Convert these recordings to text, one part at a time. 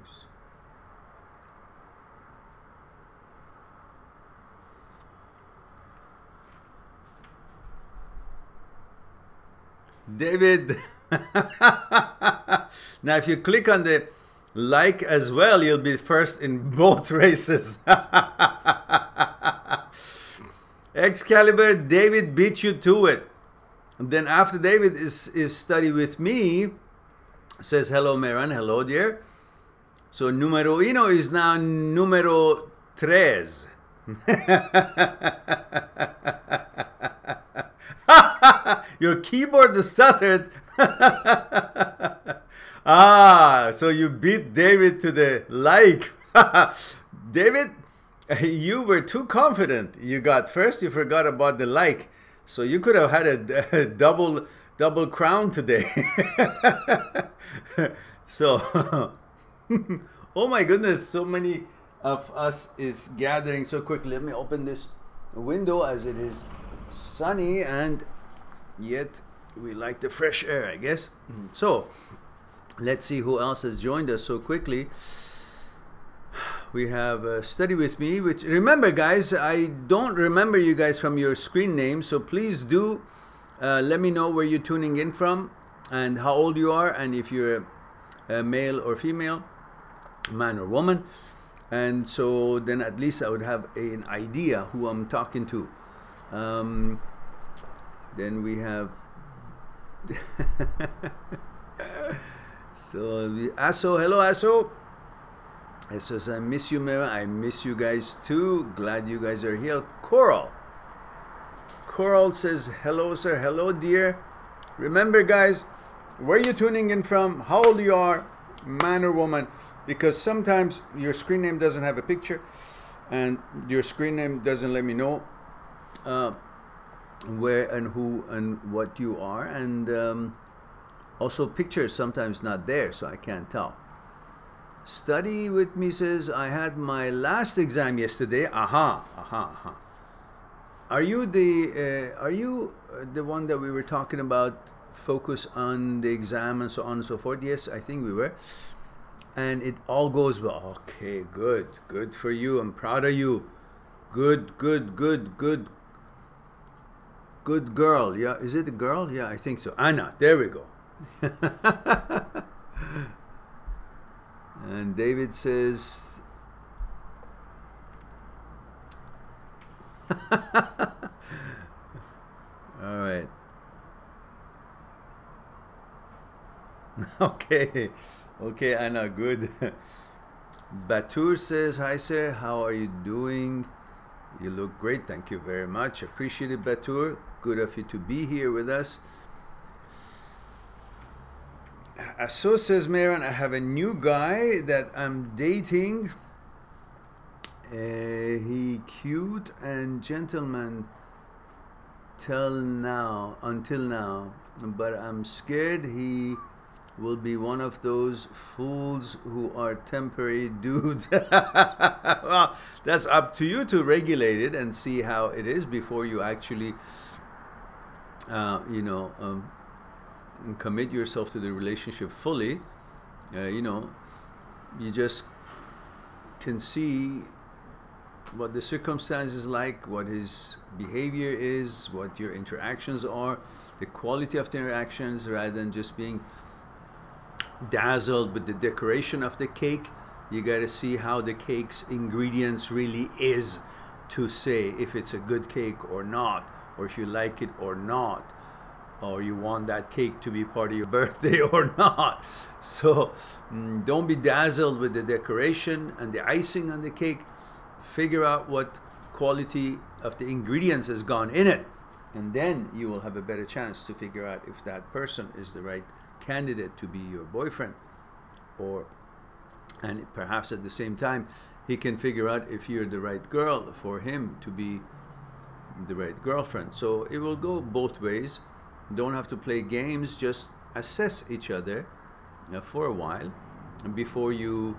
songs. David, now if you click on the like as well, you'll be first in both races. Excalibur, David beat you to it. And then after David is study with me, says hello Mehran, hello dear. So numero uno is now numero tres. Your keyboard stuttered. Ah, so you beat David to the like. David, you were too confident. You got first, you forgot about the like. So you could have had a double crown today. So, oh my goodness, so many of us is gathering so quickly. Let me open this window as it is sunny, and yet we like the fresh air, I guess. So let's see who else has joined us so quickly. We have Study With Me, which, remember guys, I don't remember you guys from your screen names, so please do let me know where you're tuning in from and how old you are, and if you're a male or female, man or woman, and so then at least I would have an idea who I'm talking to. Then we have so Aso, hello Aso. It says, I miss you, Mehran. I miss you guys too. Glad you guys are here. Coral says, hello sir, hello dear. Remember guys, where you're tuning in from, how old you are, man or woman, because sometimes your screen name doesn't have a picture and your screen name doesn't let me know where and who and what you are, and also pictures sometimes not there, so I can't tell. Study With Me says, I had my last exam yesterday. Are you the one that we were talking about, focus on the exam and so on and so forth? Yes, I think we were. And it all goes well. Okay, good for you. I'm proud of you. Good girl. Yeah, is it a girl? Yeah, I think so. Anna, there we go. And David says, all right. Okay, Anna, good. Batur says, hi sir, how are you doing? You look great, thank you very much. Appreciate it, Batur. Good of you to be here with us. Aso says, Mehran, I have a new guy that I'm dating. He cute and gentleman until now, but I'm scared he will be one of those fools who are temporary dudes. Well, that's up to you to regulate it and see how it is before you actually commit yourself to the relationship fully. You just can see what the circumstances like, what his behavior is, what your interactions are, the quality of the interactions, rather than just being dazzled with the decoration of the cake. You got to see how the cake's ingredients really is to say if it's a good cake or not, or if you like it or not, or you want that cake to be part of your birthday or not. So don't be dazzled with the decoration and the icing on the cake. Figure out what quality of the ingredients has gone in it, and then you will have a better chance to figure out if that person is the right candidate to be your boyfriend, and perhaps at the same time he can figure out if you're the right girl for him to be the right girlfriend. So it will go both ways. Don't have to play games, just assess each other for a while before you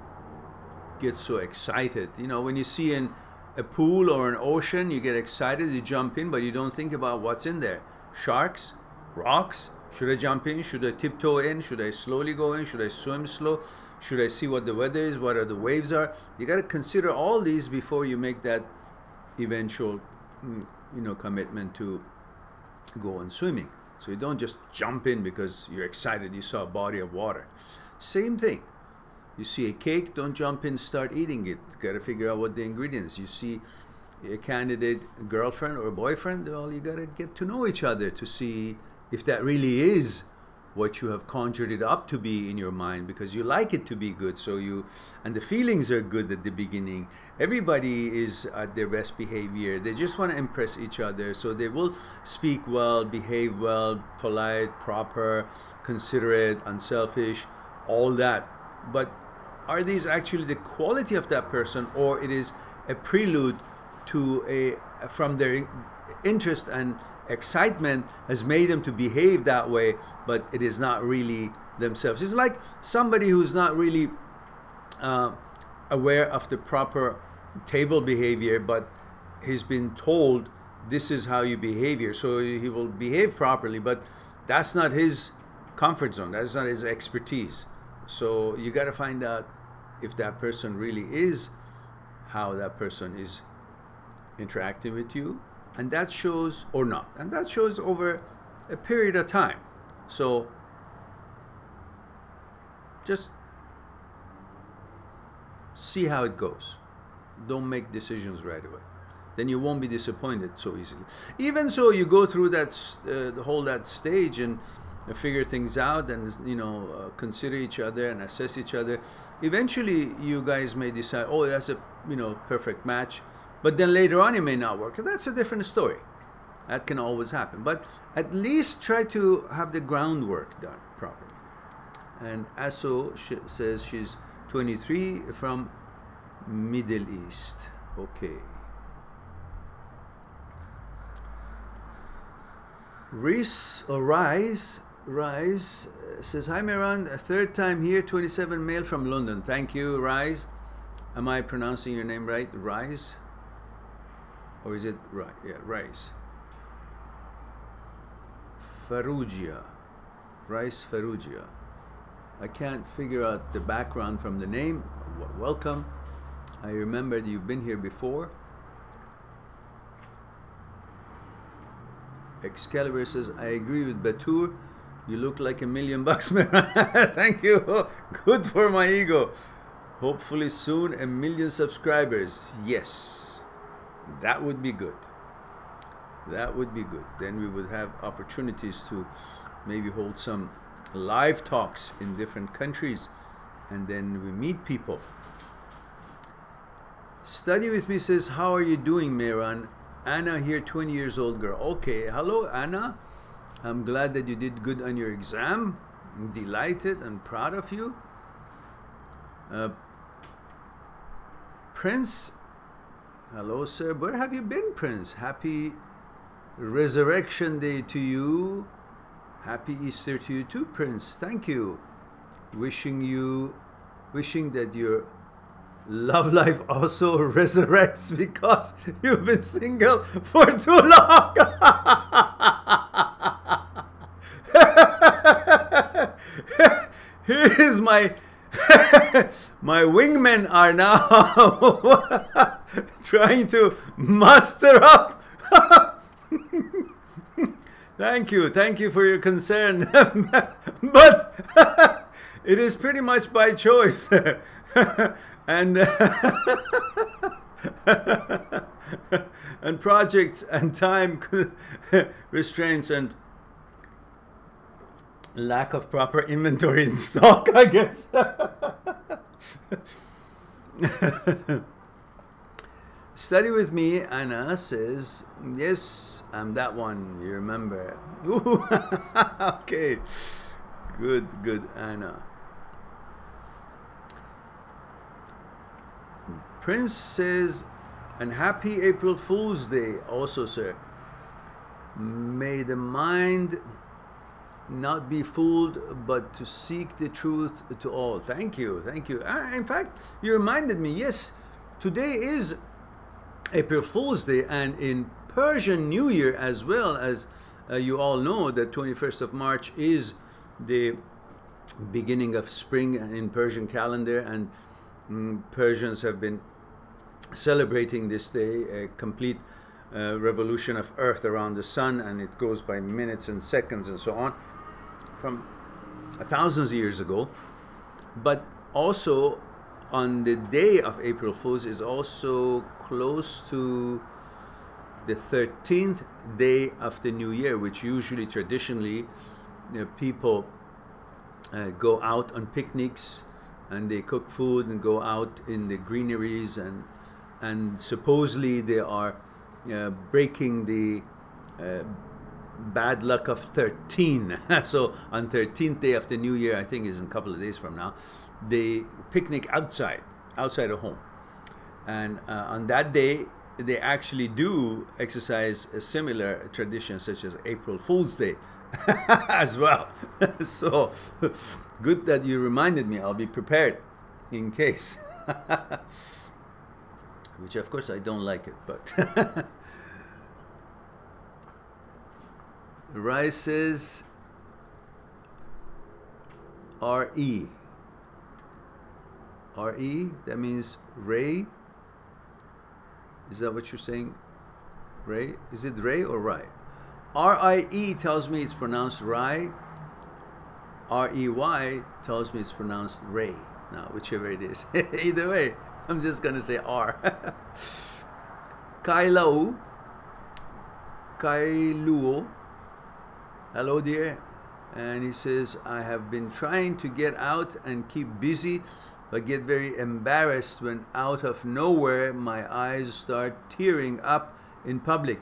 get so excited. When you see in a pool or an ocean, you get excited, you jump in, but you don't think about what's in there. Sharks, rocks, Should I jump in? Should I tiptoe in? Should I slowly go in? Should I swim slow? Should I see what the weather is? What are the waves are? You got to consider all these before you make that eventual, commitment to go on swimming. So you don't just jump in because you're excited you saw a body of water. Same thing. You see a cake, don't jump in, start eating it. Got to figure out what the ingredients. You see a candidate girlfriend or boyfriend, well, you got to get to know each other to see if that really is what you have conjured it up to be in your mind, because you like it to be good. So and the feelings are good at the beginning. Everybody is at their best behavior. They just want to impress each other. So they will speak well, behave well, polite, proper, considerate, unselfish, all that. But are these actually the quality of that person, or it is a prelude to from their interest and excitement has made them to behave that way, but it is not really themselves? It's like somebody who's not really aware of the proper table behavior, but he's been told this is how you behave here, so he will behave properly, but that's not his comfort zone, that's not his expertise. So you got to find out if that person really is how that person is interacting with you, and that shows, or not, and that shows over a period of time. So just see how it goes. Don't make decisions right away, then you won't be disappointed so easily. Even so, you go through that that stage and figure things out, and consider each other and assess each other. Eventually you guys may decide, oh, that's a perfect match, but then later on it may not work. That's a different story. That can always happen, but at least try to have the groundwork done properly. And Aso says she's 23 from Middle East. Okay. Rise says, hi Mehran, a third time here, 27 male from London. Thank you, Rise. Am I pronouncing your name right? Rise? Or is it right? Yeah, Rise. Farugia. Rise Farugia. I can't figure out the background from the name. Welcome. I remember you've been here before. Excalibur says, I agree with Batur. You look like $1 million, Mehran. Thank you. Good for my ego. Hopefully soon 1 million subscribers. Yes, that would be good. That would be good. Then we would have opportunities to maybe hold some live talks in different countries, and then we meet people. Study with me says, how are you doing, Mehran? Anna here, 20 years old girl. Okay, hello Anna. I'm glad that you did good on your exam. I'm delighted and proud of you. Prince, hello sir. Where have you been, Prince? Happy Resurrection Day to you. Happy Easter to you too, Prince. Thank you. Wishing that your love life also resurrects because you've been single for too long. Here is my my wingmen are now trying to muster up. Thank you for your concern, but it is pretty much by choice. And and projects and time restraints and lack of proper inventory in stock, I guess. Study with me, Anna says, yes, I'm that one, you remember. Ooh, okay, good, Anna. Prince says, and happy April Fool's Day also, sir. May the mind not be fooled, but to seek the truth to all. Thank you. In fact, you reminded me, yes, today is April Fool's Day, and in Persian New Year as well as you all know that 21st of March is the beginning of spring in Persian calendar, and Persians have been celebrating this day, a complete revolution of Earth around the sun, and it goes by minutes and seconds and so on, from thousands of years ago. But also on the day of April Fools is also close to the 13th day of the new year, which usually traditionally people go out on picnics and they cook food and go out in the greeneries, and supposedly they are breaking the bad luck of 13. So on 13th day of the new year, I think is in a couple of days from now, they picnic outside of home. And on that day, they actually do exercise a similar tradition, such as April Fool's Day as well. So good that you reminded me. I'll be prepared in case. Which of course I don't like it, but Rai says R-E. R-E, that means Ray. Is that what you're saying? Ray? Is it Ray or Rai? R-I-E tells me it's pronounced Rai. R-E-Y tells me it's pronounced Ray. Now, whichever it is. Either way, I'm just going to say R. Kailau. Kailuo. Hello, dear. And he says, I have been trying to get out and keep busy, but get very embarrassed when out of nowhere my eyes start tearing up in public.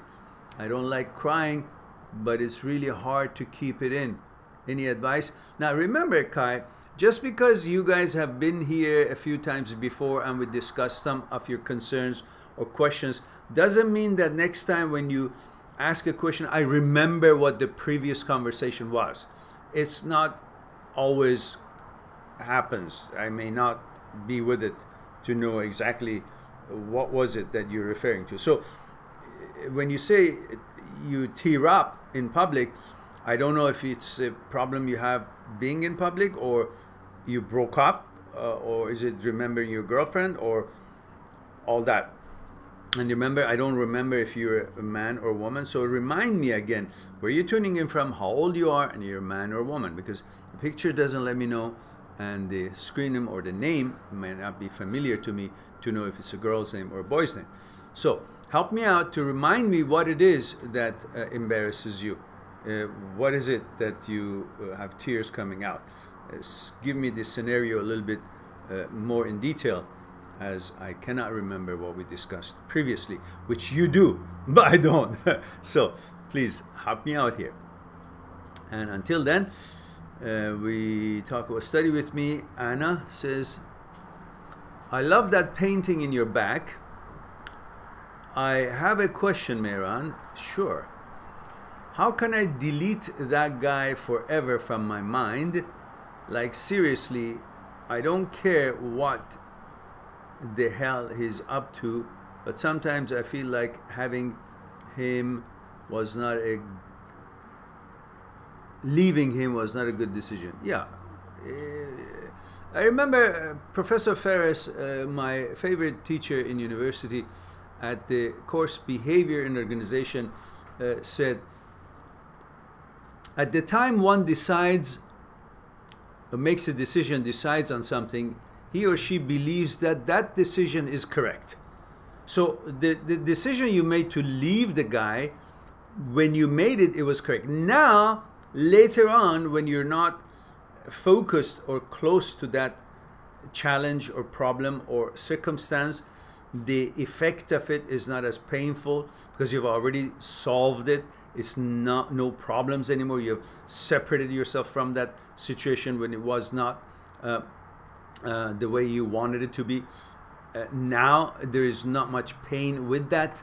I don't like crying, but it's really hard to keep it in. Any advice? Now remember, Kai, just because you guys have been here a few times before and we discussed some of your concerns or questions, doesn't mean that next time when you ask a question, I remember what the previous conversation was. It's not always happens. I may not be with it to know exactly what was it that you're referring to. So when you say you tear up in public, I don't know if it's a problem you have being in public, or you broke up, or is it remembering your girlfriend, or all that. And remember, I don't remember if you're a man or woman, so remind me again where you're tuning in from, how old you are, and you're a man or woman, because the picture doesn't let me know, and the screen name or the name may not be familiar to me to know if it's a girl's name or a boy's name. So help me out to remind me what it is that embarrasses you. What is it that you have tears coming out? Give me the scenario a little bit more in detail, as I cannot remember what we discussed previously, which you do, but I don't. So please help me out here. And until then, we talk about study with me. Anna says, I love that painting in your back. I have a question, Mehran. Sure. How can I delete that guy forever from my mind? Like, seriously, I don't care what the hell he's up to, but sometimes I feel like having him was not a leaving him was not a good decision. Yeah. I remember Professor Ferris, my favorite teacher in university, at the course Behavior in Organization, said, at the time one decides, makes a decision, decides on something, he or she believes that that decision is correct. So the decision you made to leave the guy, when you made it, it was correct. Now, later on, when you're not focused or close to that challenge or problem or circumstance, the effect of it is not as painful because you've already solved it. It's not no problems anymore. You've separated yourself from that situation when it was not the way you wanted it to be. Now there is not much pain with that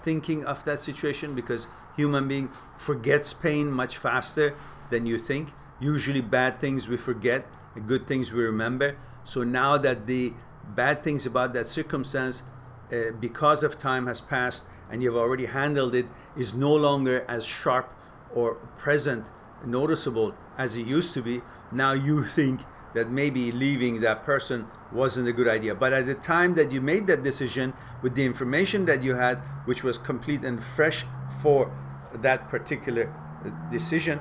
thinking of that situation, because human being forgets pain much faster than you think. Usually bad things we forget, good things we remember. So now that the bad things about that circumstance, because of time has passed and you've already handled it, is no longer as sharp or present noticeable as it used to be. Now you think that maybe leaving that person wasn't a good idea. But at the time that you made that decision, with the information that you had, which was complete and fresh for that particular decision,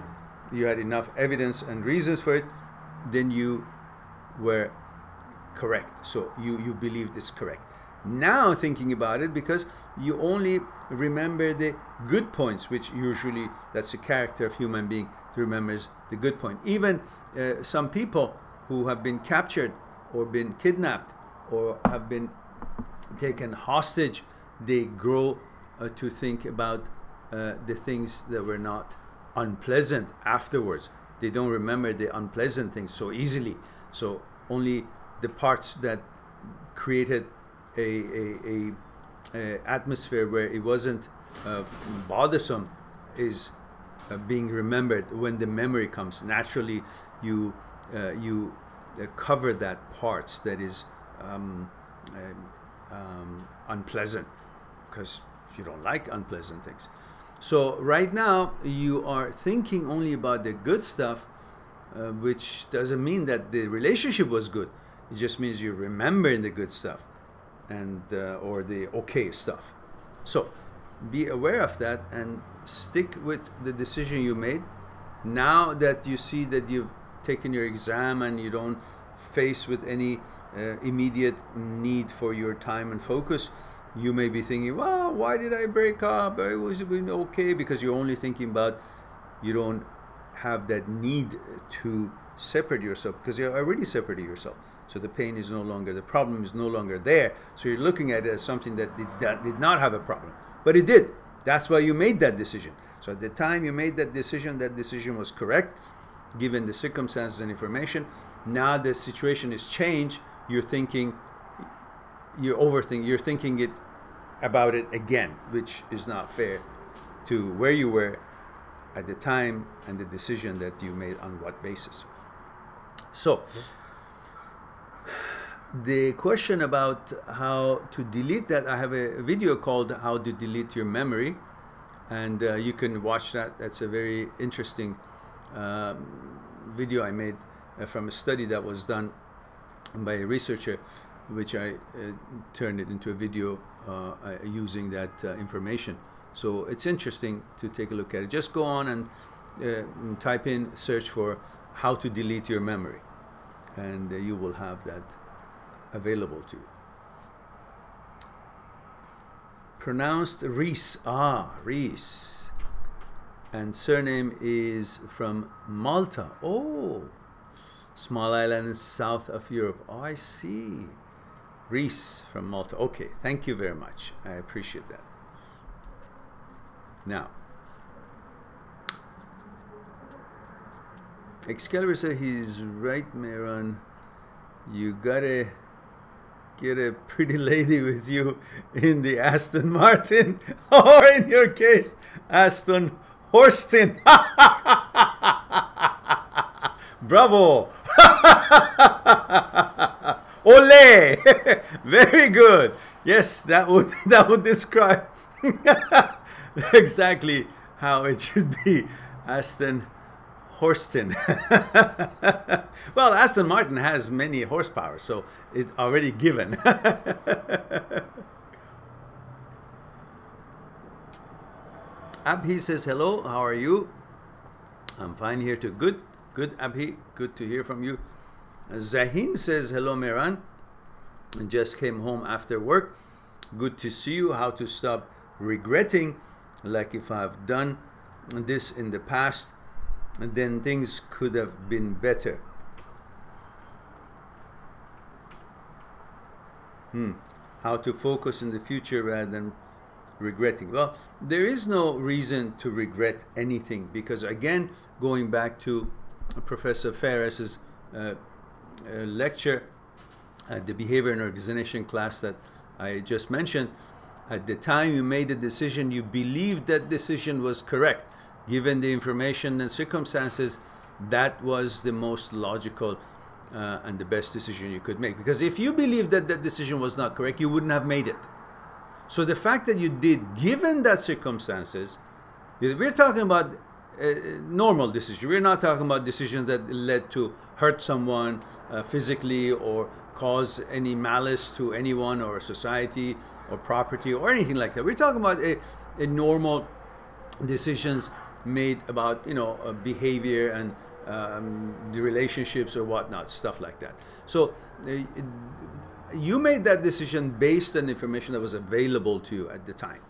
you had enough evidence and reasons for it, then you were correct. So you believed it's correct. Now thinking about it, because you only remember the good points, which usually that's the character of human being, to remember the good point. Even some people who have been captured or been kidnapped or have been taken hostage, they grow to think about the things that were not unpleasant afterwards. They don't remember the unpleasant things so easily. So only the parts that created a atmosphere where it wasn't bothersome is being remembered. When the memory comes, naturally you cover that parts that is unpleasant, because you don't like unpleasant things. So right now you are thinking only about the good stuff, which doesn't mean that the relationship was good. It just means you're remembering the good stuff and or the okay stuff. So be aware of that and stick with the decision you made. Now that you see that you've taken your exam and you don't face with any immediate need for your time and focus, you may be thinking, well, why did I break up? It was okay, because you're only thinking about, you don't have that need to separate yourself, because you're already separated yourself. So the pain is no longer, the problem is no longer there. So you're looking at it as something that did not have a problem, but it did. That's why you made that decision. So at the time you made that decision was correct, given the circumstances and information. Now the situation is changed. You're thinking, you're thinking it about it again, which is not fair to where you were at the time and the decision that you made on what basis. So the question about how to delete that, I have a video called How to Delete Your Memory, and you can watch that. That's a very interesting video I made from a study that was done by a researcher, which I turned it into a video using that information. So it's interesting to take a look at it. Just go on and type in, search for how to delete your memory, and you will have that available to you. Pronounced Reese. Reese. And surname is from Malta. Oh, small island south of Europe. Oh, I see. Reese from Malta. Okay, thank you very much. I appreciate that. Now, Excalibur said he's right, Mehran. You gotta get a pretty lady with you in the Aston Martin, or in your case, Aston Horston. Bravo. Ole. Very good. Yes, that would describe exactly how it should be. Aston Horston. Well, Aston Martin has many horsepower, so it's already given. Abhi says, hello, how are you? I'm fine here too. Good, Abhi, good to hear from you. Zahin says, hello, Mehran. I just came home after work. Good to see you. How to stop regretting, like if I've done this in the past, then things could have been better. How to focus in the future rather than regretting. Well, there is no reason to regret anything, because again, going back to Professor Ferris's lecture at the behavior and organization class that I just mentioned, at the time you made a decision, you believed that decision was correct. Given the information and circumstances, that was the most logical and the best decision you could make. Because if you believed that that decision was not correct, you wouldn't have made it. So the fact that you did, given that circumstances, we're talking about normal decisions. We're not talking about decisions that led to hurt someone physically or cause any malice to anyone or society or property or anything like that. We're talking about a normal decisions made about, you know, behavior and the relationships or whatnot, stuff like that. So you made that decision based on information that was available to you at the time.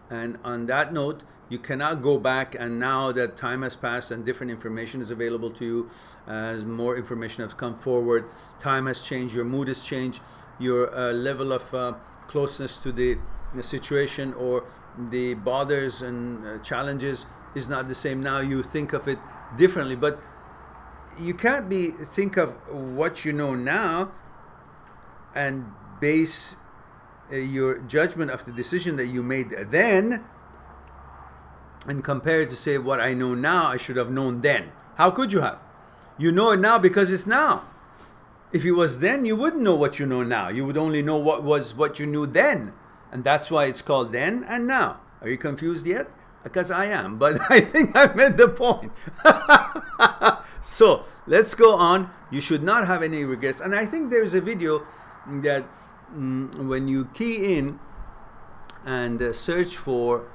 And on that note, you cannot go back, and now that time has passed and different information is available to you, as more information has come forward, time has changed, your mood has changed, your level of closeness to the situation or the bothers and challenges is not the same. Now you think of it differently, but you can't think of what you know now and base your judgment of the decision that you made then and compare it to say what I know now I should have known then. How could you have? You know it now because it's now. If it was then, you wouldn't know what you know now. You would only know what you knew then. And that's why it's called then and now. Are you confused yet? Because I am, but I think I made the point. So let's go on. You should not have any regrets. And I think there's a video that when you key in and search for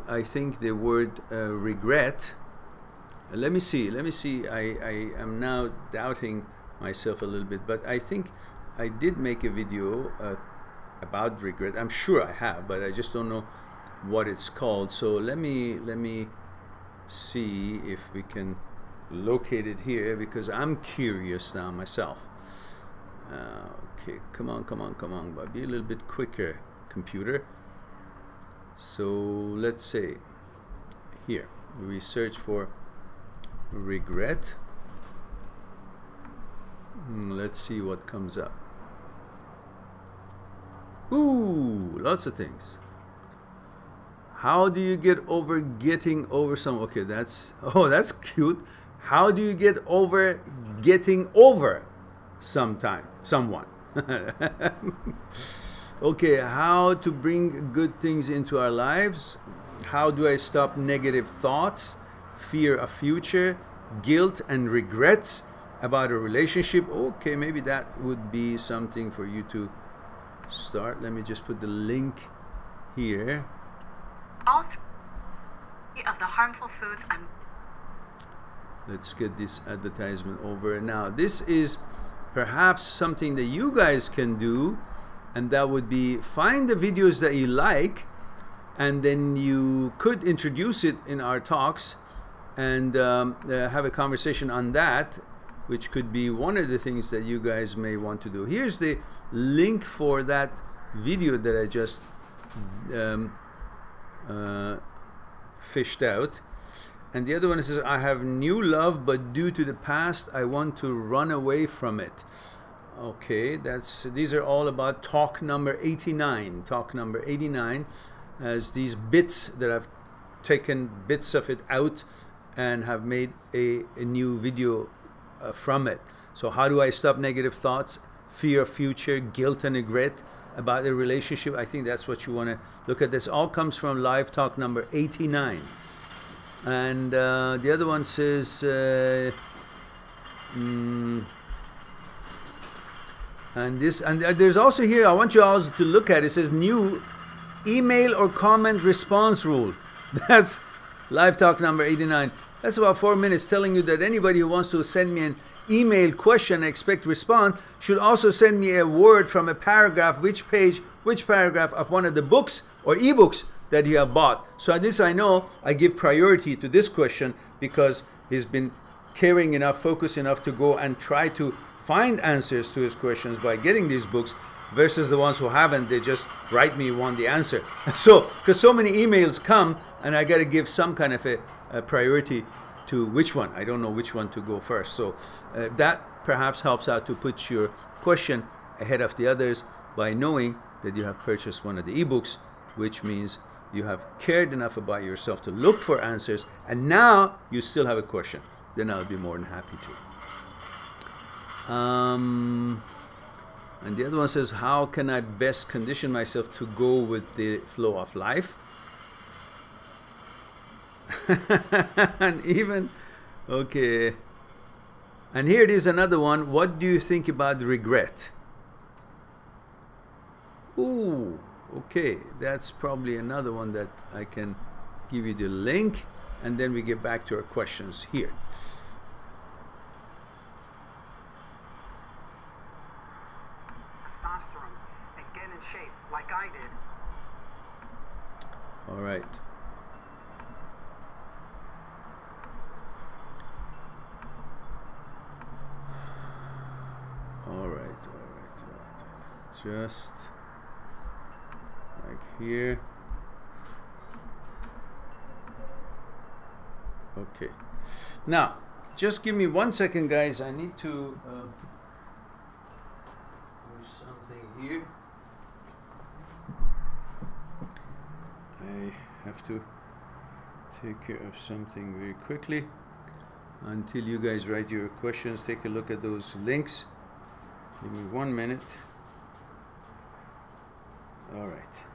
I think the word regret. Let me see. I am now doubting myself a little bit, but I think I did make a video about regret. I'm sure I have, but I just don't know what it's called. So let me see if we can locate it here, because I'm curious now myself. Okay, come on, but be a little bit quicker, computer. So let's say here we search for regret. Let's see what comes up. Ooh, lots of things. How do you get over getting over some? Okay, that's cute. How do you get over getting over someone? Okay, how to bring good things into our lives. How do I stop negative thoughts, fear of future, guilt and regrets about a relationship? Okay, maybe that would be something for you to start. Let me just put the link here. All three of the harmful foods Let's get this advertisement over. Now, this is perhaps something that you guys can do, and that would be find the videos that you like, and then you could introduce it in our talks and have a conversation on that, which could be one of the things that you guys may want to do. Here's the link for that video that I just fished out. And the other one says, I have new love, but due to the past, I want to run away from it. Okay, these are all about talk number 89. Talk number 89 has these bits that I've taken bits of it out and have made a new video from it. So how do I stop negative thoughts, fear of future, guilt and regret about a relationship? I think that's what you want to look at. This all comes from live talk number 89. And the other one says, and there's also here, I want you all to look at it. It says new email or comment response rule. That's live talk number 89. That's about 4 minutes telling you that anybody who wants to send me an email question and expect response should also send me a word from a paragraph, which page, which paragraph of one of the books or ebooks that you have bought. So at this I know I give priority to this question because he's been caring enough, focused enough to go and try to find answers to his questions by getting these books, versus the ones who haven't, they just write me want the answer. So because so many emails come and I got to give some kind of a priority to which one. I don't know which one to go first. So that perhaps helps out to put your question ahead of the others by knowing that you have purchased one of the ebooks, which means you have cared enough about yourself to look for answers, and now you still have a question. Then I'll be more than happy to. And the other one says, how can I best condition myself to go with the flow of life? And even, okay. And here it is, another one. What do you think about regret? Ooh, okay. That's probably another one that I can give you the link, and then we get back to our questions here. Testosterone and get in shape like I did. All right. All right. Just like here. Okay. Now, just give me 1 second, guys. I need to do something here. I have to take care of something very quickly. Until you guys write your questions, take a look at those links. Give me 1 minute. All right.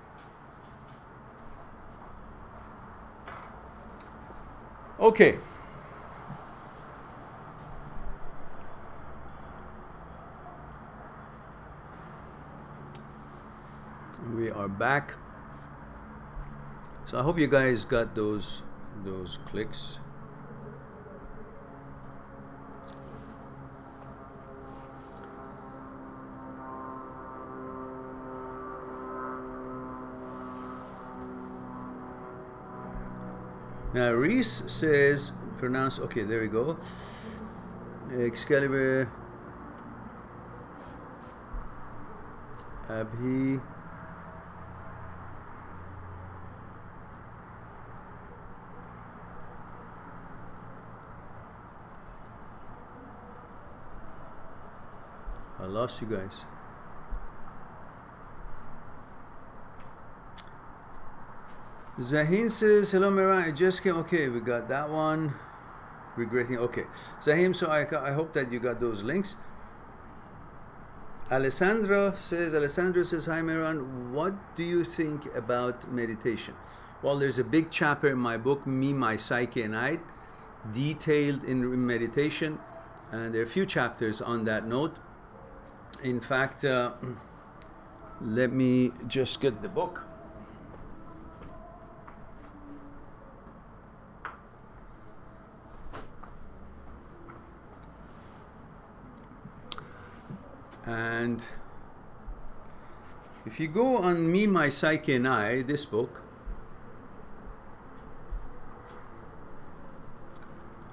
Okay. We are back. So I hope you guys got those clicks. Now Reese says, pronounce, okay, there we go. Excalibur, Abhi, I lost you guys. Zahin says, hello Mehran, I just came. Okay, we got that one. Regretting, okay. Zahim, so I hope that you got those links. Alessandra says, hi Mehran, what do you think about meditation? Well, there's a big chapter in my book, Me, My Psyche and I, detailed in meditation. And there are a few chapters on that note. In fact, let me just get the book. And if you go on Me, My Psyche and I, this book,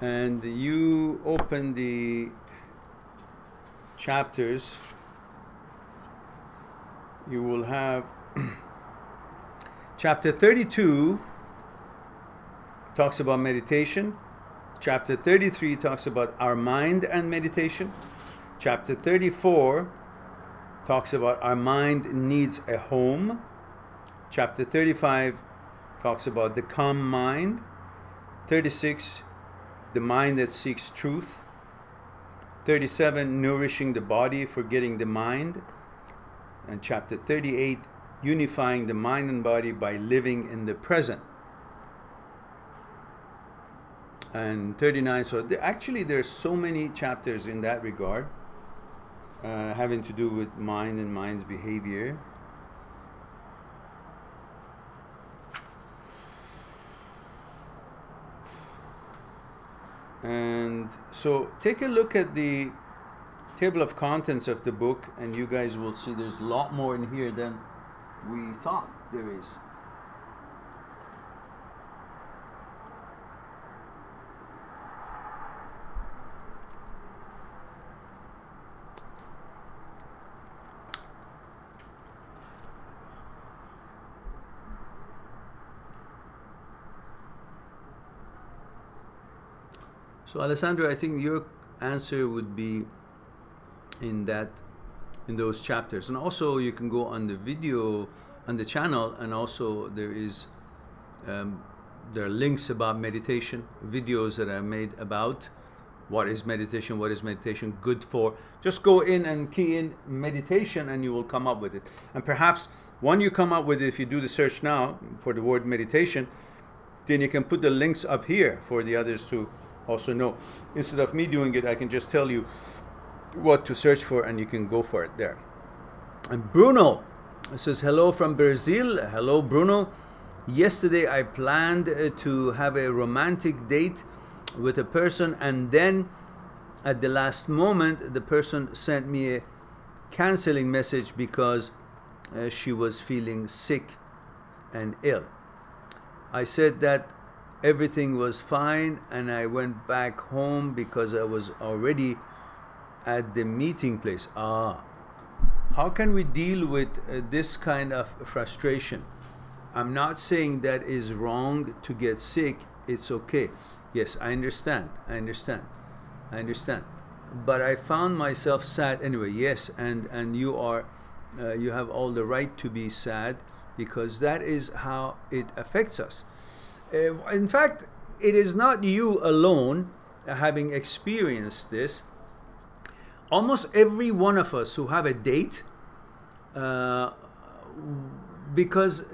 and you open the chapters, you will have chapter 32 talks about meditation. Chapter 33 talks about our mind and meditation. Chapter 34 talks about our mind needs a home. Chapter 35 talks about the calm mind. 36, the mind that seeks truth. 37, nourishing the body, forgetting the mind. And chapter 38, unifying the mind and body by living in the present. And 39, so actually there's so many chapters in that regard. Having to do with mind and mind's behavior. And so take a look at the table of contents of the book, and you guys will see there's a lot more in here than we thought there is. So Alessandro, I think your answer would be in those chapters. And also you can go on the video on the channel, and also there are links about meditation, videos that I made about what is meditation good for. Just go in and key in meditation and you will come up with it. And perhaps when you come up with it, if you do the search now for the word meditation, then you can put the links up here for the others to also know. Instead of me doing it, I can just tell you what to search for and you can go for it there. And Bruno says, hello from Brazil. Hello, Bruno. Yesterday I planned to have a romantic date with a person, and then at the last moment the person sent me a canceling message because she was feeling sick and ill. I said that everything was fine and I went back home because I was already at the meeting place. How can we deal with this kind of frustration? I'm not saying that is wrong to get sick. It's okay. Yes, I understand. But I found myself sad anyway. Yes, and you are, you have all the right to be sad, because that is how it affects us. In fact, it is not you alone having experienced this. Almost every one of us who have a date, because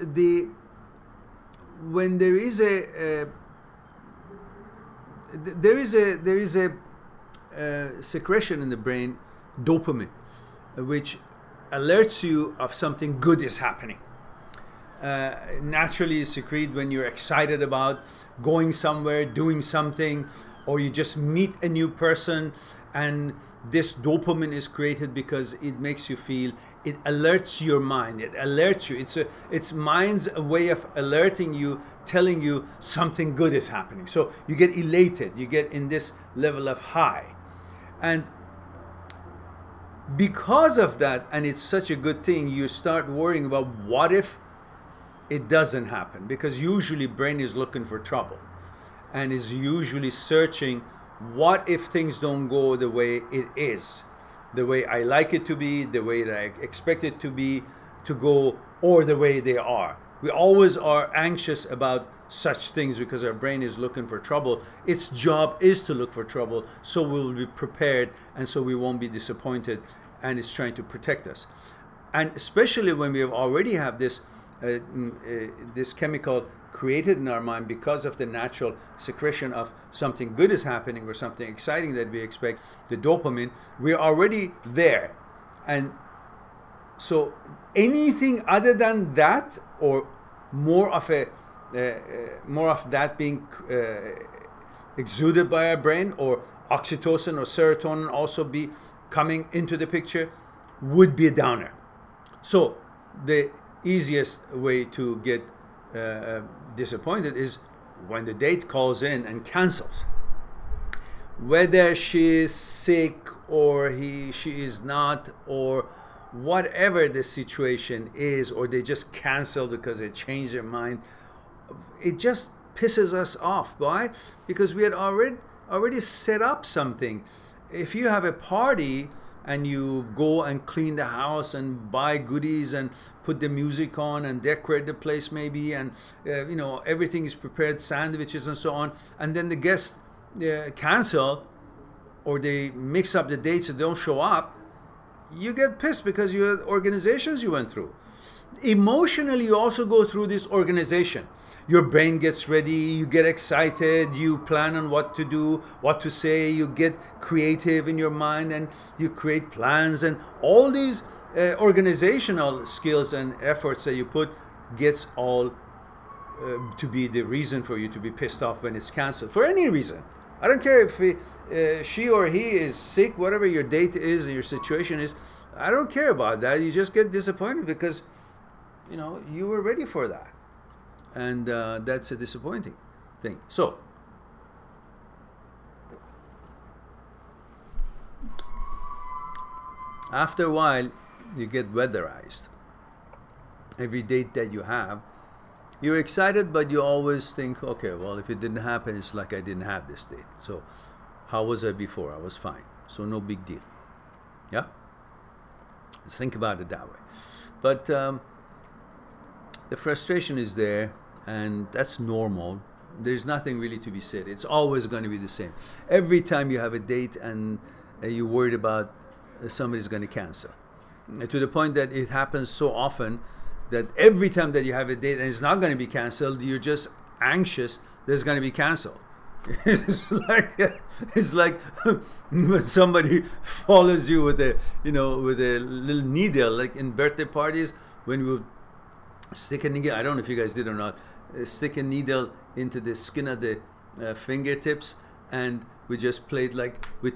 when there is a secretion in the brain, dopamine, which alerts you of something good is happening. Naturally secrete when you're excited about going somewhere, doing something, or you just meet a new person, and this dopamine is created because it makes you feel, it alerts your mind, it alerts you. It's mind's way of alerting you, telling you something good is happening. So you get elated, you get in this level of high. And because of that, and it's such a good thing, you start worrying about what if it doesn't happen, because usually brain is looking for trouble and is usually searching, what if things don't go the way it is, the way I like it to be, the way that I expect it to be, to go, or the way they are. We always are anxious about such things because our brain is looking for trouble. Its job is to look for trouble, so we'll be prepared, and so we won't be disappointed, and it's trying to protect us. And especially when we already have this this chemical created in our mind because of the natural secretion of something good is happening or something exciting that we expect, the dopamine, we're already there. And so anything other than that, or more of that being exuded by our brain, or oxytocin or serotonin also be coming into the picture, would be a downer. So the easiest way to get disappointed is when the date calls in and cancels. Whether she is sick or she is not, or whatever the situation is, or they just cancel because they changed their mind, it just pisses us off. Why? Because we had already set up something. If you have a party and you go and clean the house and buy goodies and put the music on and decorate the place maybe, and you know, everything is prepared, sandwiches and so on, and then the guests cancel, or they mix up the dates and don't show up, you get pissed because you had organizations you went through. Emotionally, you also go through this organization. Your brain gets ready, you get excited, you plan on what to do, what to say, you get creative in your mind, and you create plans, and all these organizational skills and efforts that you put gets all to be the reason for you to be pissed off when it's canceled, for any reason. I don't care if she or he is sick, whatever your date is, your situation is, I don't care about that. You just get disappointed because, you know, you were ready for that. And that's a disappointing thing. So, after a while, you get weatherized. Every date that you have, you're excited, but you always think, okay, well, if it didn't happen, it's like I didn't have this date. So, how was I before? I was fine. So, no big deal. Yeah? Just think about it that way. But the frustration is there, and that's normal. There's nothing really to be said. It's always going to be the same. Every time you have a date and you're worried about somebody's going to cancel. To the point that it happens so often that every time that you have a date and it's not going to be canceled, you're just anxious, there's going to be canceled. It's like when somebody follows you with a with a little needle, like in birthday parties when we would stick a needle. I don't know if you guys did or not. Stick a needle into the skin of the fingertips, and we just played like we're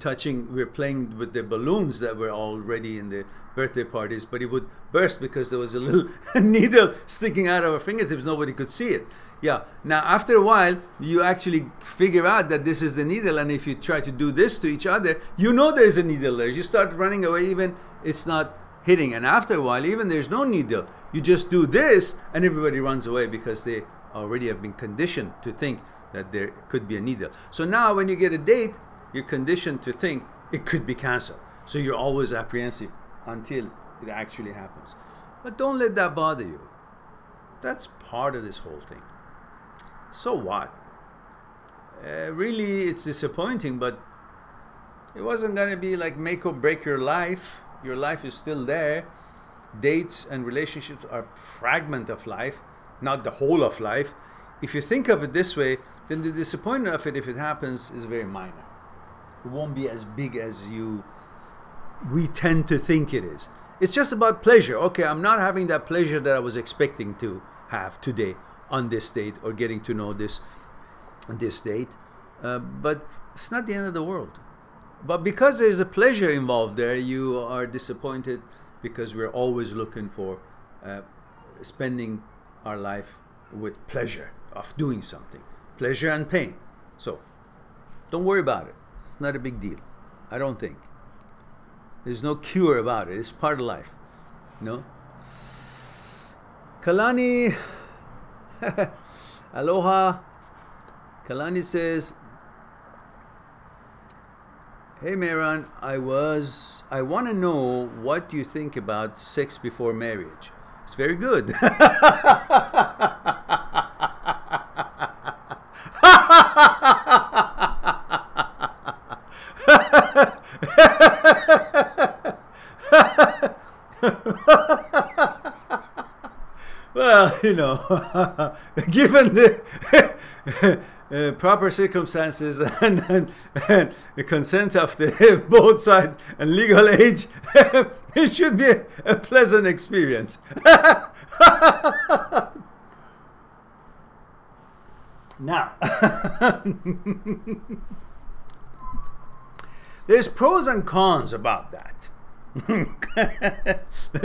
playing with the balloons that were already in the birthday parties, but it would burst because there was a little needle sticking out of our fingertips. Nobody could see it. Yeah. Now, after a while, you actually figure out that this is the needle, and if you try to do this to each other, you know there's a needle there. You start running away, even it's not hitting. And after a while, even there's no needle. You just do this, and everybody runs away because they already have been conditioned to think that there could be a needle. So now, when you get a date, you're conditioned to think it could be canceled. So you're always apprehensive until it actually happens. But don't let that bother you. That's part of this whole thing. So what? Really, it's disappointing, but it wasn't going to be like make or break your life. Your life is still there. Dates and relationships are a fragment of life, not the whole of life. If you think of it this way, then the disappointment of it, if it happens, is very minor. It won't be as big as we tend to think it is. It's just about pleasure. Okay, I'm not having that pleasure that I was expecting to have today on this date, or getting to know this date, but it's not the end of the world. But because there's a pleasure involved there, you are disappointed, because we're always looking for spending our life with pleasure of doing something, pleasure and pain. So don't worry about it. It's not a big deal, I don't think. There's no cure about it. It's part of life. No. Kalani, aloha. Kalani says, hey Mehran, I want to know what you think about sex before marriage. It's very good. Well, given the proper circumstances and the consent of the both sides and legal age, it should be a pleasant experience. Now, there's pros and cons about that.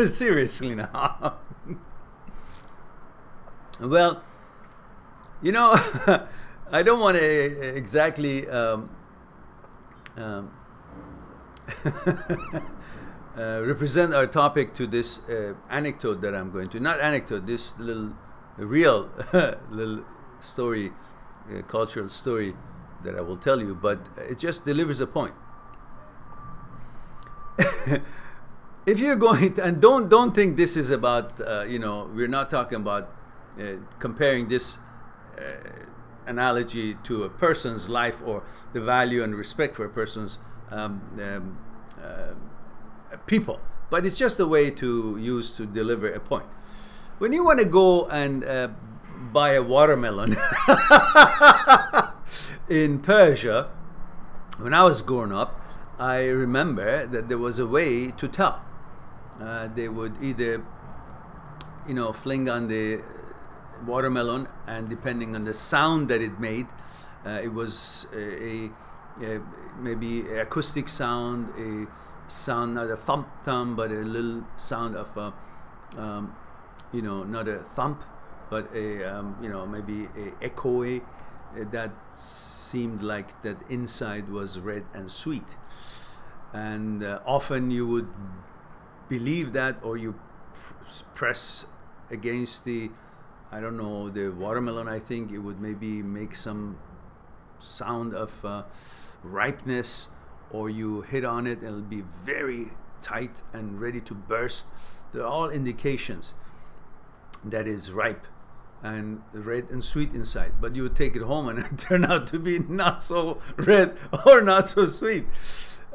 Seriously now. Well, I don't want to exactly represent our topic to this anecdote that I'm going to. Not anecdote, this little real little story, cultural story that I will tell you, but it just delivers a point. If you're going to, and don't think this is about, we're not talking about comparing this analogy to a person's life, or the value and respect for a person's people, but it's just a way to use to deliver a point. When you want to go and buy a watermelon in Persia, when I was growing up, I remember that there was a way to tell. They would either fling on the watermelon, and depending on the sound that it made, it was maybe an acoustic sound, a sound, not a thump thump, but a little sound of not a thump, but a maybe a echoey that seemed like that inside was red and sweet. And often you would believe that, or you press against the, I don't know, the watermelon, I think it would maybe make some sound of ripeness, or you hit on it and it'll be very tight and ready to burst. They're all indications that is ripe and red and sweet inside. But you would take it home and it turned out to be not so red or not so sweet.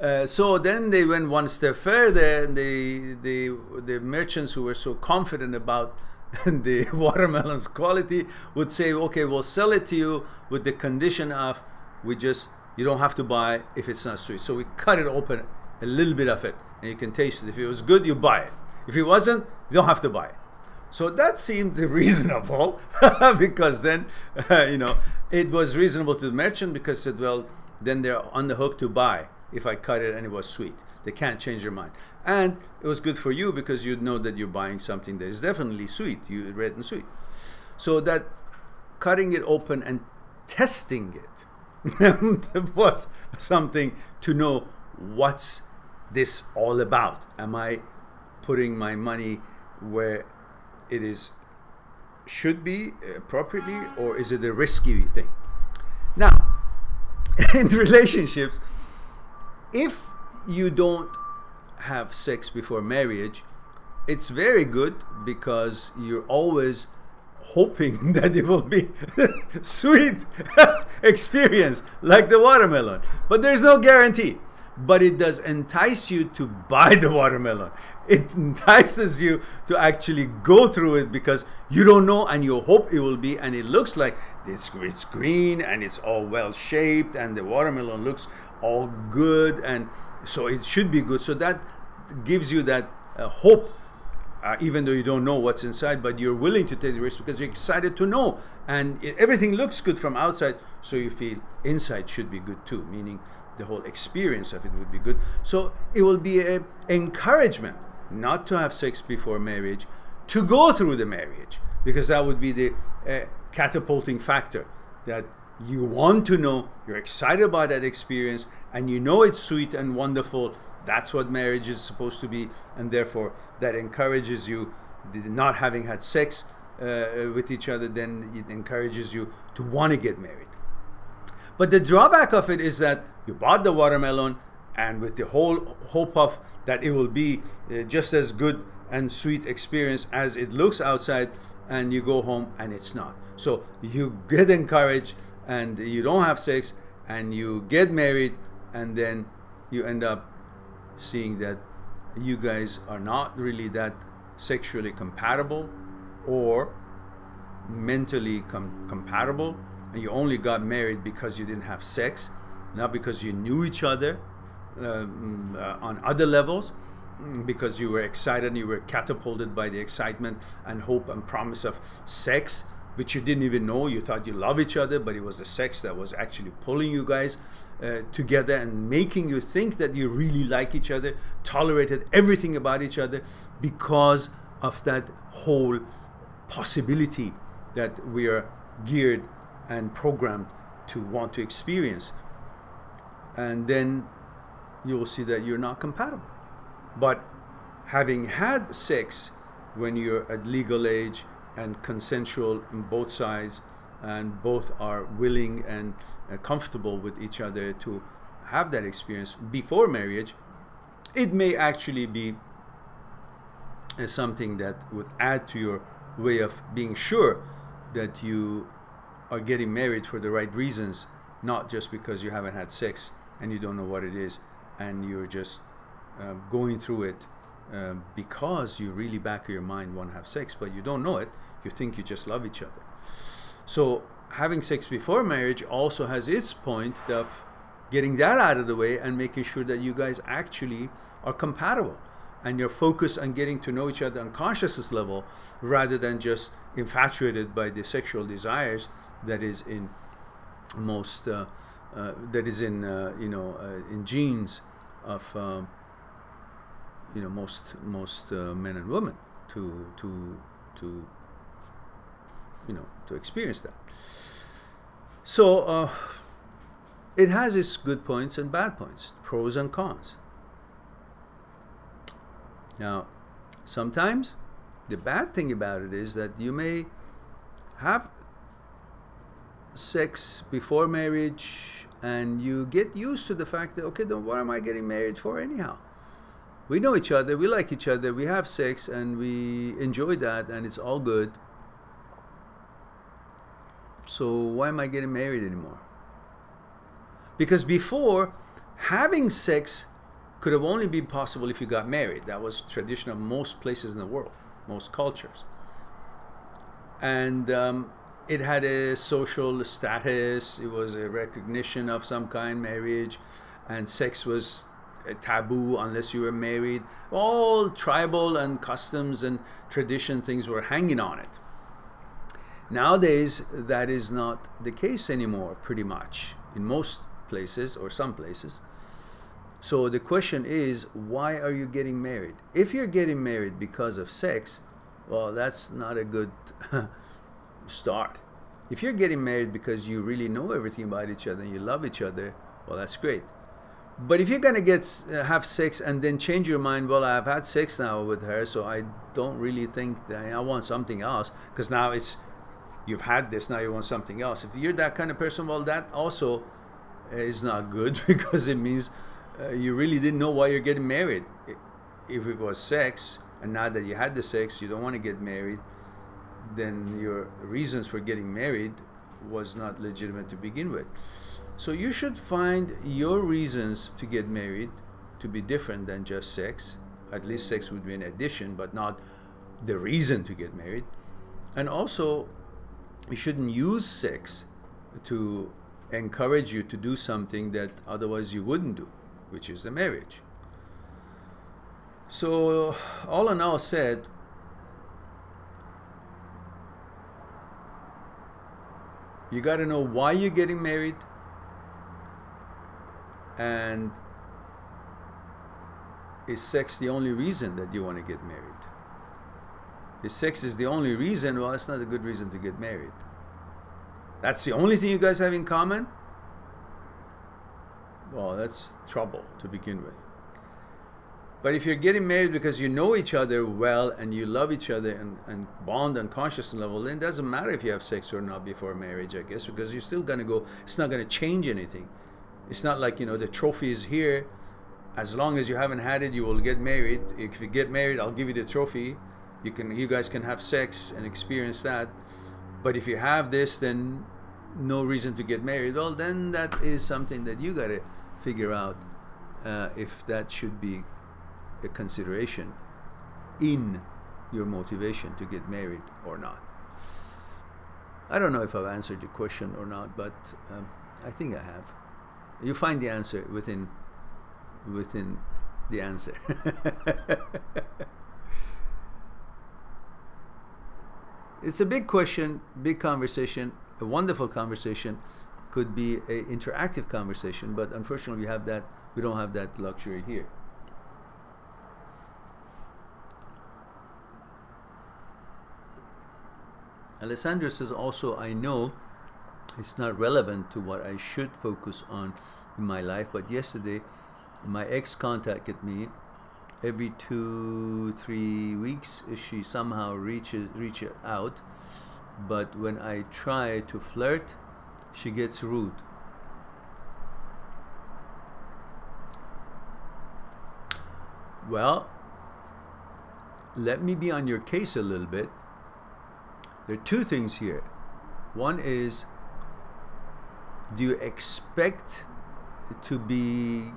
So then they went one step further, and the merchants who were so confident about the watermelon's quality would say, okay, we'll sell it to you with the condition of you don't have to buy if it's not sweet. So we cut it open, a little bit of it, and you can taste it. If it was good, you buy it. If it wasn't, you don't have to buy it. So that seemed reasonable because then, it was reasonable to the merchant because it said, well, then they're on the hook to buy if I cut it and it was sweet. They can't change their mind. And it was good for you because you'd know that you're buying something that is definitely sweet, red and sweet. So that cutting it open and testing it was something to know, what's this all about? Am I putting my money where it should be appropriately, or is it a risky thing? Now, in relationships, if you don't have sex before marriage, it's very good because you're always hoping that it will be sweet experience like the watermelon, but there's no guarantee. But it does entice you to buy the watermelon. It entices you to actually go through it because you don't know and you hope it will be, and it looks like it's green and it's all well shaped and the watermelon looks all good, and so it should be good. So that gives you that hope, even though you don't know what's inside, but you're willing to take the risk because you're excited to know, and everything looks good from outside, so you feel inside should be good too, meaning the whole experience of it would be good. So it will be an encouragement not to have sex before marriage, to go through the marriage, because that would be the catapulting factor, that you want to know, you're excited about that experience, and you know it's sweet and wonderful. That's what marriage is supposed to be, and therefore that encourages you, not having had sex with each other, then it encourages you to want to get married. But the drawback of it is that you bought the watermelon, and with the whole hope of that it will be just as good and sweet experience as it looks outside, and you go home and it's not. So you get encouraged and you don't have sex and you get married, and then you end up seeing that you guys are not really that sexually compatible or mentally compatible, and you only got married because you didn't have sex, not because you knew each other on other levels, because you were excited and you were catapulted by the excitement and hope and promise of sex, which you didn't even know. You thought you love each other, but it was the sex that was actually pulling you guys together and making you think that you really like each other, tolerated everything about each other because of that whole possibility that we are geared and programmed to want to experience. And then you will see that you're not compatible. But having had sex when you're at legal age and consensual on both sides, and both are willing and comfortable with each other to have that experience before marriage, it may actually be something that would add to your way of being sure that you are getting married for the right reasons, not just because you haven't had sex and you don't know what it is, and you're just going through it because you really back of your mind want to have sex, but you don't know it. You think you just love each other. So having sex before marriage also has its point of getting that out of the way and making sure that you guys actually are compatible and you're focused on getting to know each other on consciousness level rather than just infatuated by the sexual desires that is in most in genes of most men and women to experience that. So it has its good points and bad points, pros and cons. Now, sometimes the bad thing about it is that you may have sex before marriage and you get used to the fact that, okay, then what am I getting married for anyhow? We know each other, we like each other, we have sex and we enjoy that and it's all good. So why am I getting married anymore? Because before, Having sex could have only been possible if you got married. That was tradition of most places in the world, most cultures. And it had a social status. It was a recognition of some kind, marriage, and sex was a taboo unless you were married. All tribal and customs and tradition things were hanging on it. Nowadays, that is not the case anymore, pretty much, in most places or some places. So the question is, why are you getting married? If you're getting married because of sex, well, that's not a good start. If you're getting married because you really know everything about each other and you love each other, well, that's great. But if you're gonna have sex and then change your mind, well, I've had sex now with her, so I don't really think that I want something else, because now you've had this, now you want something else. If you're that kind of person, well, that also is not good, because it means you really didn't know why you're getting married. If it was sex, and now that you had the sex, you don't want to get married, then your reasons for getting married was not legitimate to begin with. So you should find your reasons to get married to be different than just sex. At least sex would be an addition, but not the reason to get married. And also, you shouldn't use sex to encourage you to do something that otherwise you wouldn't do, which is the marriage. So all in all said, you got to know why you're getting married, and is sex the only reason that you want to get married? If sex is the only reason, well, it's not a good reason to get married. That's the only thing you guys have in common? Well, that's trouble to begin with. But if you're getting married because you know each other well and you love each other and bond on conscious level, then it doesn't matter if you have sex or not before marriage, I guess, because you're still going to go, it's not going to change anything. It's not like, the trophy is here. As long as you haven't had it, you will get married. If you get married, I'll give you the trophy. You guys can have sex and experience that. But if you have this, then no reason to get married. Well, then that is something that you got to figure out if that should be a consideration in your motivation to get married or not. I don't know if I've answered your question or not, but I think I have. You find the answer within the answer. It's a big question, big conversation, a wonderful conversation. Could be an interactive conversation, but unfortunately we don't have that luxury here. Alessandra says also, I know it's not relevant to what I should focus on in my life, but yesterday my ex contacted me. Every 2-3 weeks she somehow reaches out, but when I try to flirt, she gets rude. Well, let me be on your case a little bit. There are two things here. One is, do you expect to be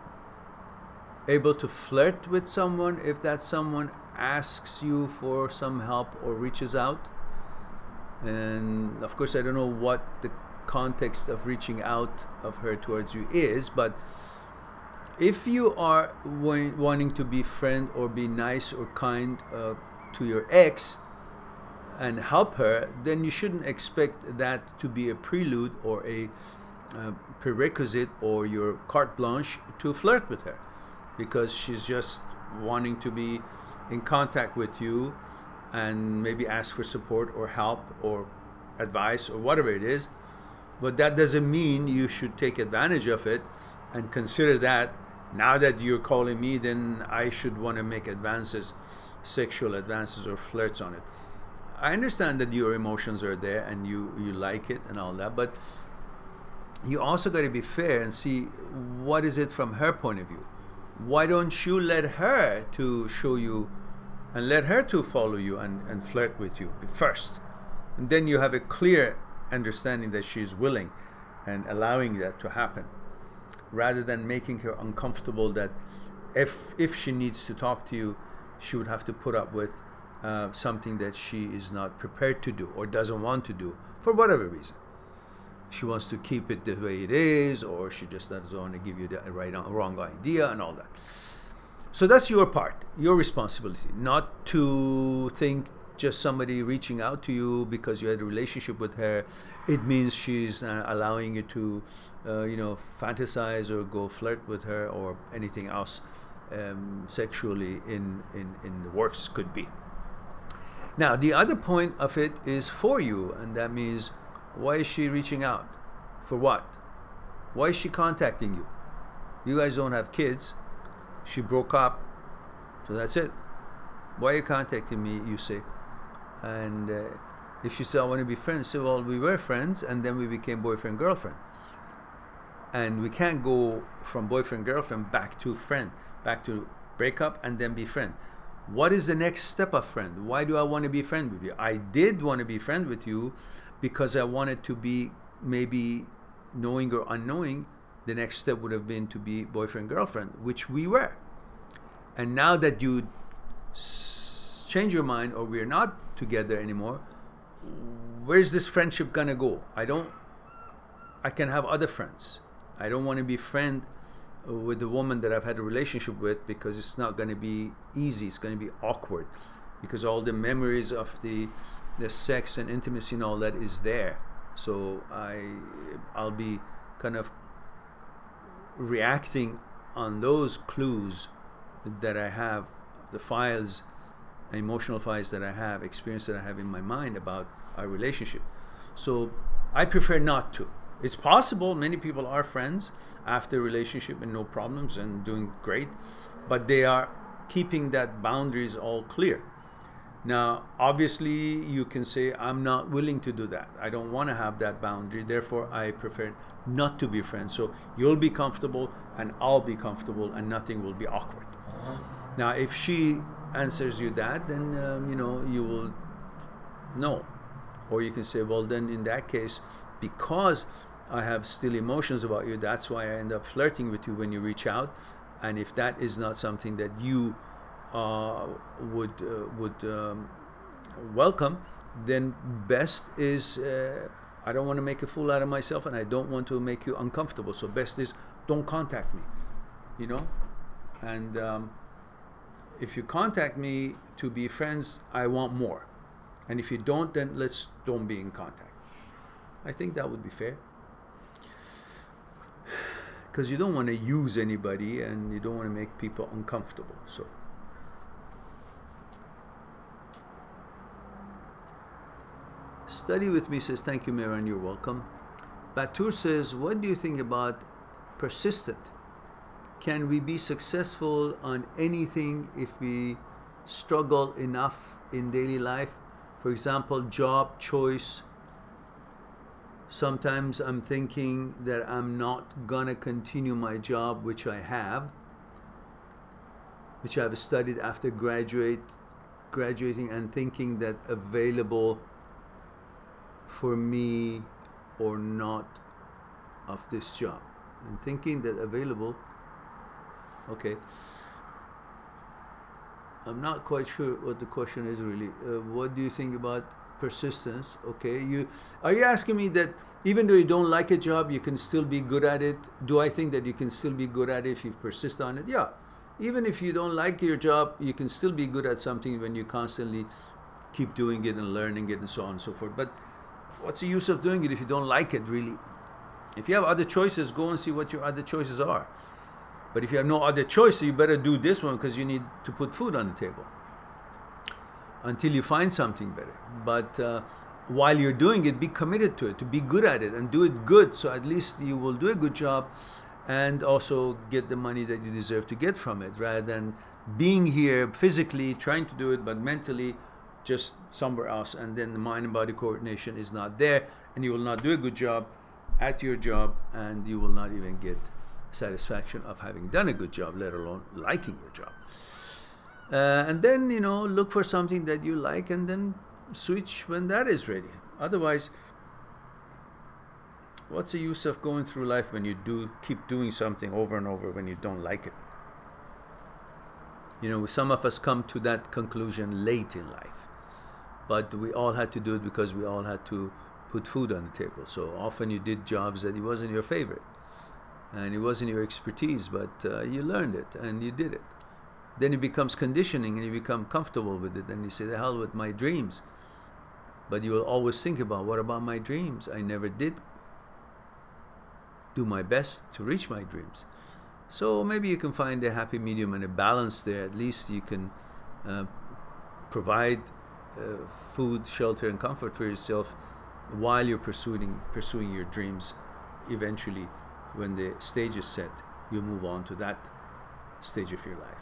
able to flirt with someone if that someone asks you for some help or reaches out? And of course, I don't know what the context of reaching out of her towards you is, but if you are wanting to be friend or be nice or kind to your ex and help her, then you shouldn't expect that to be a prelude or a prerequisite or your carte blanche to flirt with her, because she's just wanting to be in contact with you and maybe ask for support or help or advice or whatever it is. But that doesn't mean you should take advantage of it and consider that now that you're calling me, then I should want to make advances, sexual advances or flirts on it. I understand that your emotions are there and you like it and all that, but you also got to be fair and see what is it from her point of view. Why don't you let her to show you and let her to follow you and flirt with you first, and then you have a clear understanding that she's willing and allowing that to happen. rather than making her uncomfortable that if she needs to talk to you, she would have to put up with something that she is not prepared to do or doesn't want to do for whatever reason. She wants to keep it the way it is, or she just doesn't want to give you the wrong idea and all that. So that's your part, your responsibility, not to think just somebody reaching out to you because you had a relationship with her, it means she's allowing you to, fantasize or go flirt with her or anything else sexually in the works could be. Now, the other point of it is for you, and that means, why is she reaching out? For what? Why is she contacting you? You guys don't have kids. She broke up, so that's it. Why are you contacting me, you say? And if she said, I want to be friends, say, well, we were friends, and then we became boyfriend, girlfriend. And we can't go from boyfriend, girlfriend back to friend, back to breakup, and then be friend. What is the next step of friend? Why do I want to be friend with you? I did want to be friend with you because I wanted to be, maybe knowing or unknowing, the next step would have been to be boyfriend, girlfriend, which we were. And now that you change your mind, or we're not together anymore, where's this friendship gonna go? I can have other friends. I don't want to be friend with the woman that I've had a relationship with, because it's not going to be easy. It's going to be awkward, because all the memories of the sex and intimacy and all that is there. So I'll be kind of reacting on those clues that I have, the files, emotional files that I have, experience that I have in my mind about our relationship. So I prefer not to. It's possible many people are friends after a relationship and no problems and doing great, but they are keeping that boundaries all clear. Now, obviously, you can say, I'm not willing to do that. I don't want to have that boundary. Therefore, I prefer not to be friends. So you'll be comfortable and I'll be comfortable and nothing will be awkward. Now, if she answers you that, then, you will know. Or you can say, well, then in that case, because I have still emotions about you, that's why I end up flirting with you when you reach out. And if that is not something that you would welcome, then best is I don't want to make a fool out of myself and I don't want to make you uncomfortable. So best is don't contact me, and if you contact me to be friends, I want more. And if you don't, then don't be in contact. I think that would be fair. Because you don't want to use anybody and you don't want to make people uncomfortable. So Study with me says, thank you, Mehran, you're welcome. Batur says, what do you think about persistent? Can we be successful on anything if we struggle enough in daily life? For example, job choice. Sometimes I'm thinking that I'm not gonna continue my job, which I have studied after graduating, and thinking that available for me or not of this job. And thinking that available, okay. I'm not quite sure what the question is really. What do you think about persistence? Okay, are you asking me that even though you don't like a job, you can still be good at it? Do I think that you can still be good at it if you persist on it? Yeah. Even if you don't like your job, you can still be good at something when you constantly keep doing it and learning it and so on and so forth. But what's the use of doing it if you don't like it, really? If you have other choices, go and see what your other choices are. But if you have no other choice, you better do this one because you need to put food on the table until you find something better. But while you're doing it, be committed to it, to be good at it and do it good. So at least you will do a good job and also get the money that you deserve to get from it, rather than being here physically trying to do it, but mentally just somewhere else. And then the mind and body coordination is not there, and you will not do a good job at your job, and you will not even get satisfaction of having done a good job, let alone liking your job. And then, look for something that you like and then switch when that is ready. Otherwise, what's the use of going through life when you keep doing something over and over when you don't like it? You know, some of us come to that conclusion late in life, but we all had to do it because we all had to put food on the table. So often you did jobs that it wasn't your favorite and it wasn't your expertise, but you learned it and you did it. Then it becomes conditioning and you become comfortable with it, and you say, the hell with my dreams. But you will always think about, what about my dreams? I never did do my best to reach my dreams. So maybe you can find a happy medium and a balance there. At least you can provide food, shelter, and comfort for yourself while you're pursuing your dreams. Eventually, when the stage is set, you move on to that stage of your life.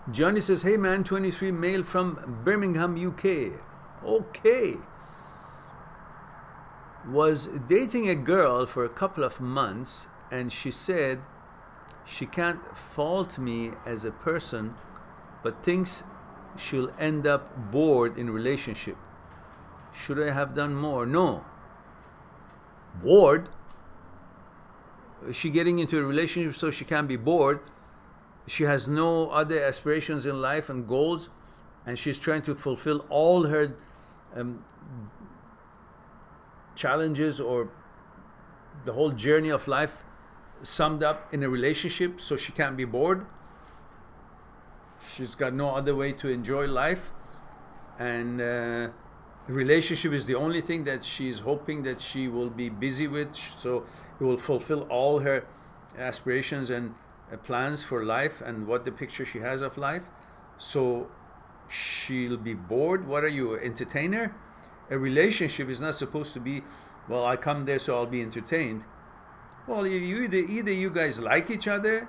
Johnny says, hey man, 23, male from Birmingham, UK. Okay. Was dating a girl for a couple of months, and she said she can't fault me as a person, but thinks she'll end up bored in relationship. Should I have done more? No. Bored? Is she getting into a relationship so she can't be bored? She has no other aspirations in life and goals, and she's trying to fulfill all her challenges or the whole journey of life summed up in a relationship so she can't be bored. She's got no other way to enjoy life, and relationship is the only thing that she's hoping that she will be busy with, so it will fulfill all her aspirations and plans for life and what the picture she has of life. So she'll be bored. What are you, an entertainer? A relationship is not supposed to be, well, I come there so I'll be entertained. Well, either you guys like each other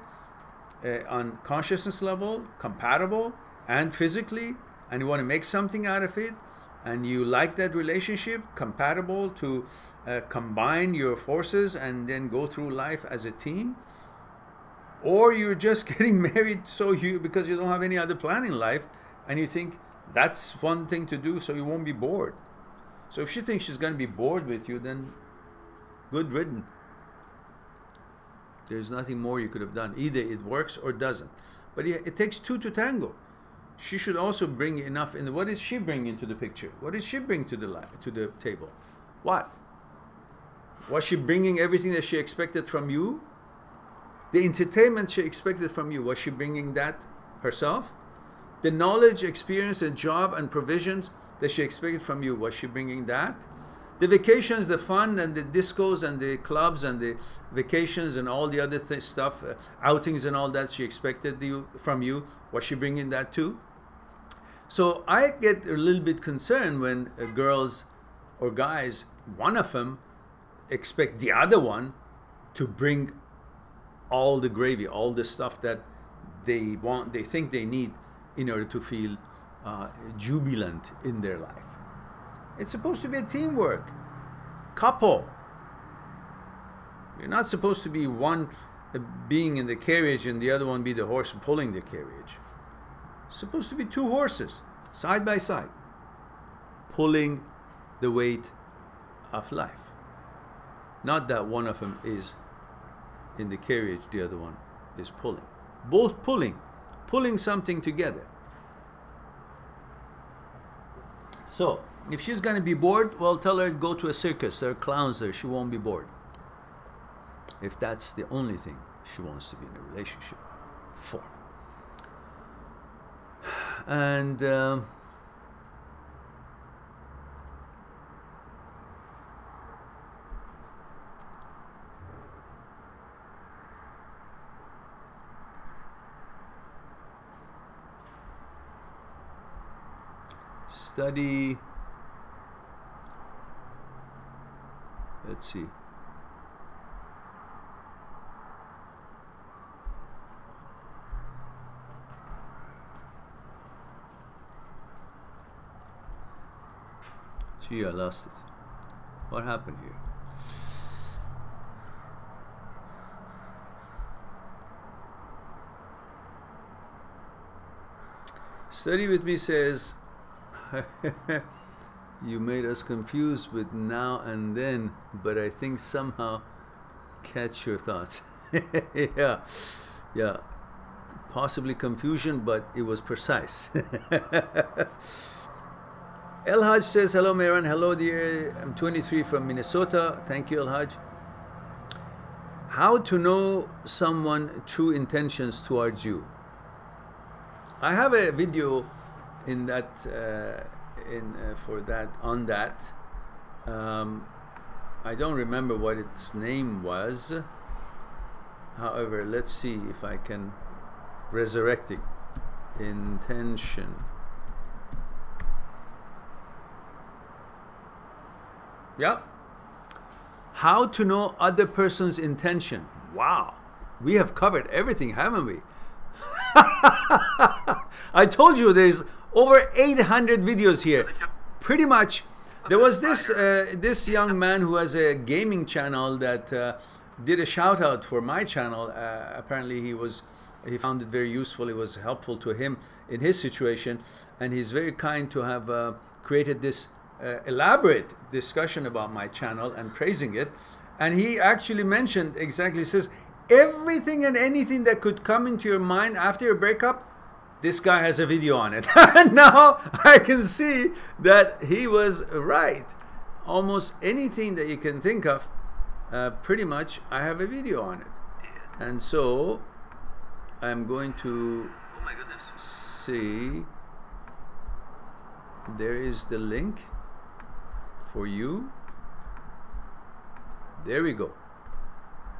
on consciousness level, compatible, and physically, and you want to make something out of it, and you like that relationship, compatible to combine your forces and then go through life as a team, or you're just getting married because you don't have any other plan in life, and you think that's one thing to do so you won't be bored. So if she thinks she's going to be bored with you, then good riddance. There's nothing more you could have done. Either it works or doesn't. But it takes two to tango. She should also bring enough in. What is she bringing into the picture? What does she bring to the table? What? Was she bringing everything that she expected from you? The entertainment she expected from you, was she bringing that herself? The knowledge, experience, and job and provisions that she expected from you, was she bringing that? The vacations, the fun, and the discos, and the clubs, and the vacations, and all the other stuff, outings and all that she expected from you, was she bringing that too? So I get a little bit concerned when girls or guys, one of them, expect the other one to bring all the gravy, all the stuff that they want, they think they need in order to feel jubilant in their life. It's supposed to be a teamwork, couple. You're not supposed to be one being in the carriage and the other one be the horse pulling the carriage. It's supposed to be two horses, side by side, pulling the weight of life. Not that one of them is in the carriage, the other one is pulling. Both pulling something together. So, if she's going to be bored, well, tell her to go to a circus. There are clowns there. She won't be bored. If that's the only thing she wants to be in a relationship for. And study, let's see. Gee, I lost it. What happened here? Study with me says, You made us confused with now and then, but I think somehow catch your thoughts. Yeah, yeah. Possibly confusion, but it was precise. El Haj says, hello Mehran, hello dear, I'm 23 from Minnesota. Thank you El Haj. How to know someone true intentions towards you? I have a video in that, for that, on that. I don't remember what its name was. However, let's see if I can resurrect it. Intention. Yeah. How to know other person's intention. Wow. We have covered everything, haven't we? I told you there's over 800 videos here. Pretty much. There was this this young man who has a gaming channel that did a shout out for my channel. Apparently he found it very useful. It was helpful to him in his situation, and he's very kind to have created this elaborate discussion about my channel and praising it. And he actually mentioned exactly, says everything and anything that could come into your mind after your breakup, this guy has a video on it. And now I can see that he was right. Almost anything that you can think of, pretty much I have a video on it. And so I'm going to see, there is the link for you. There we go.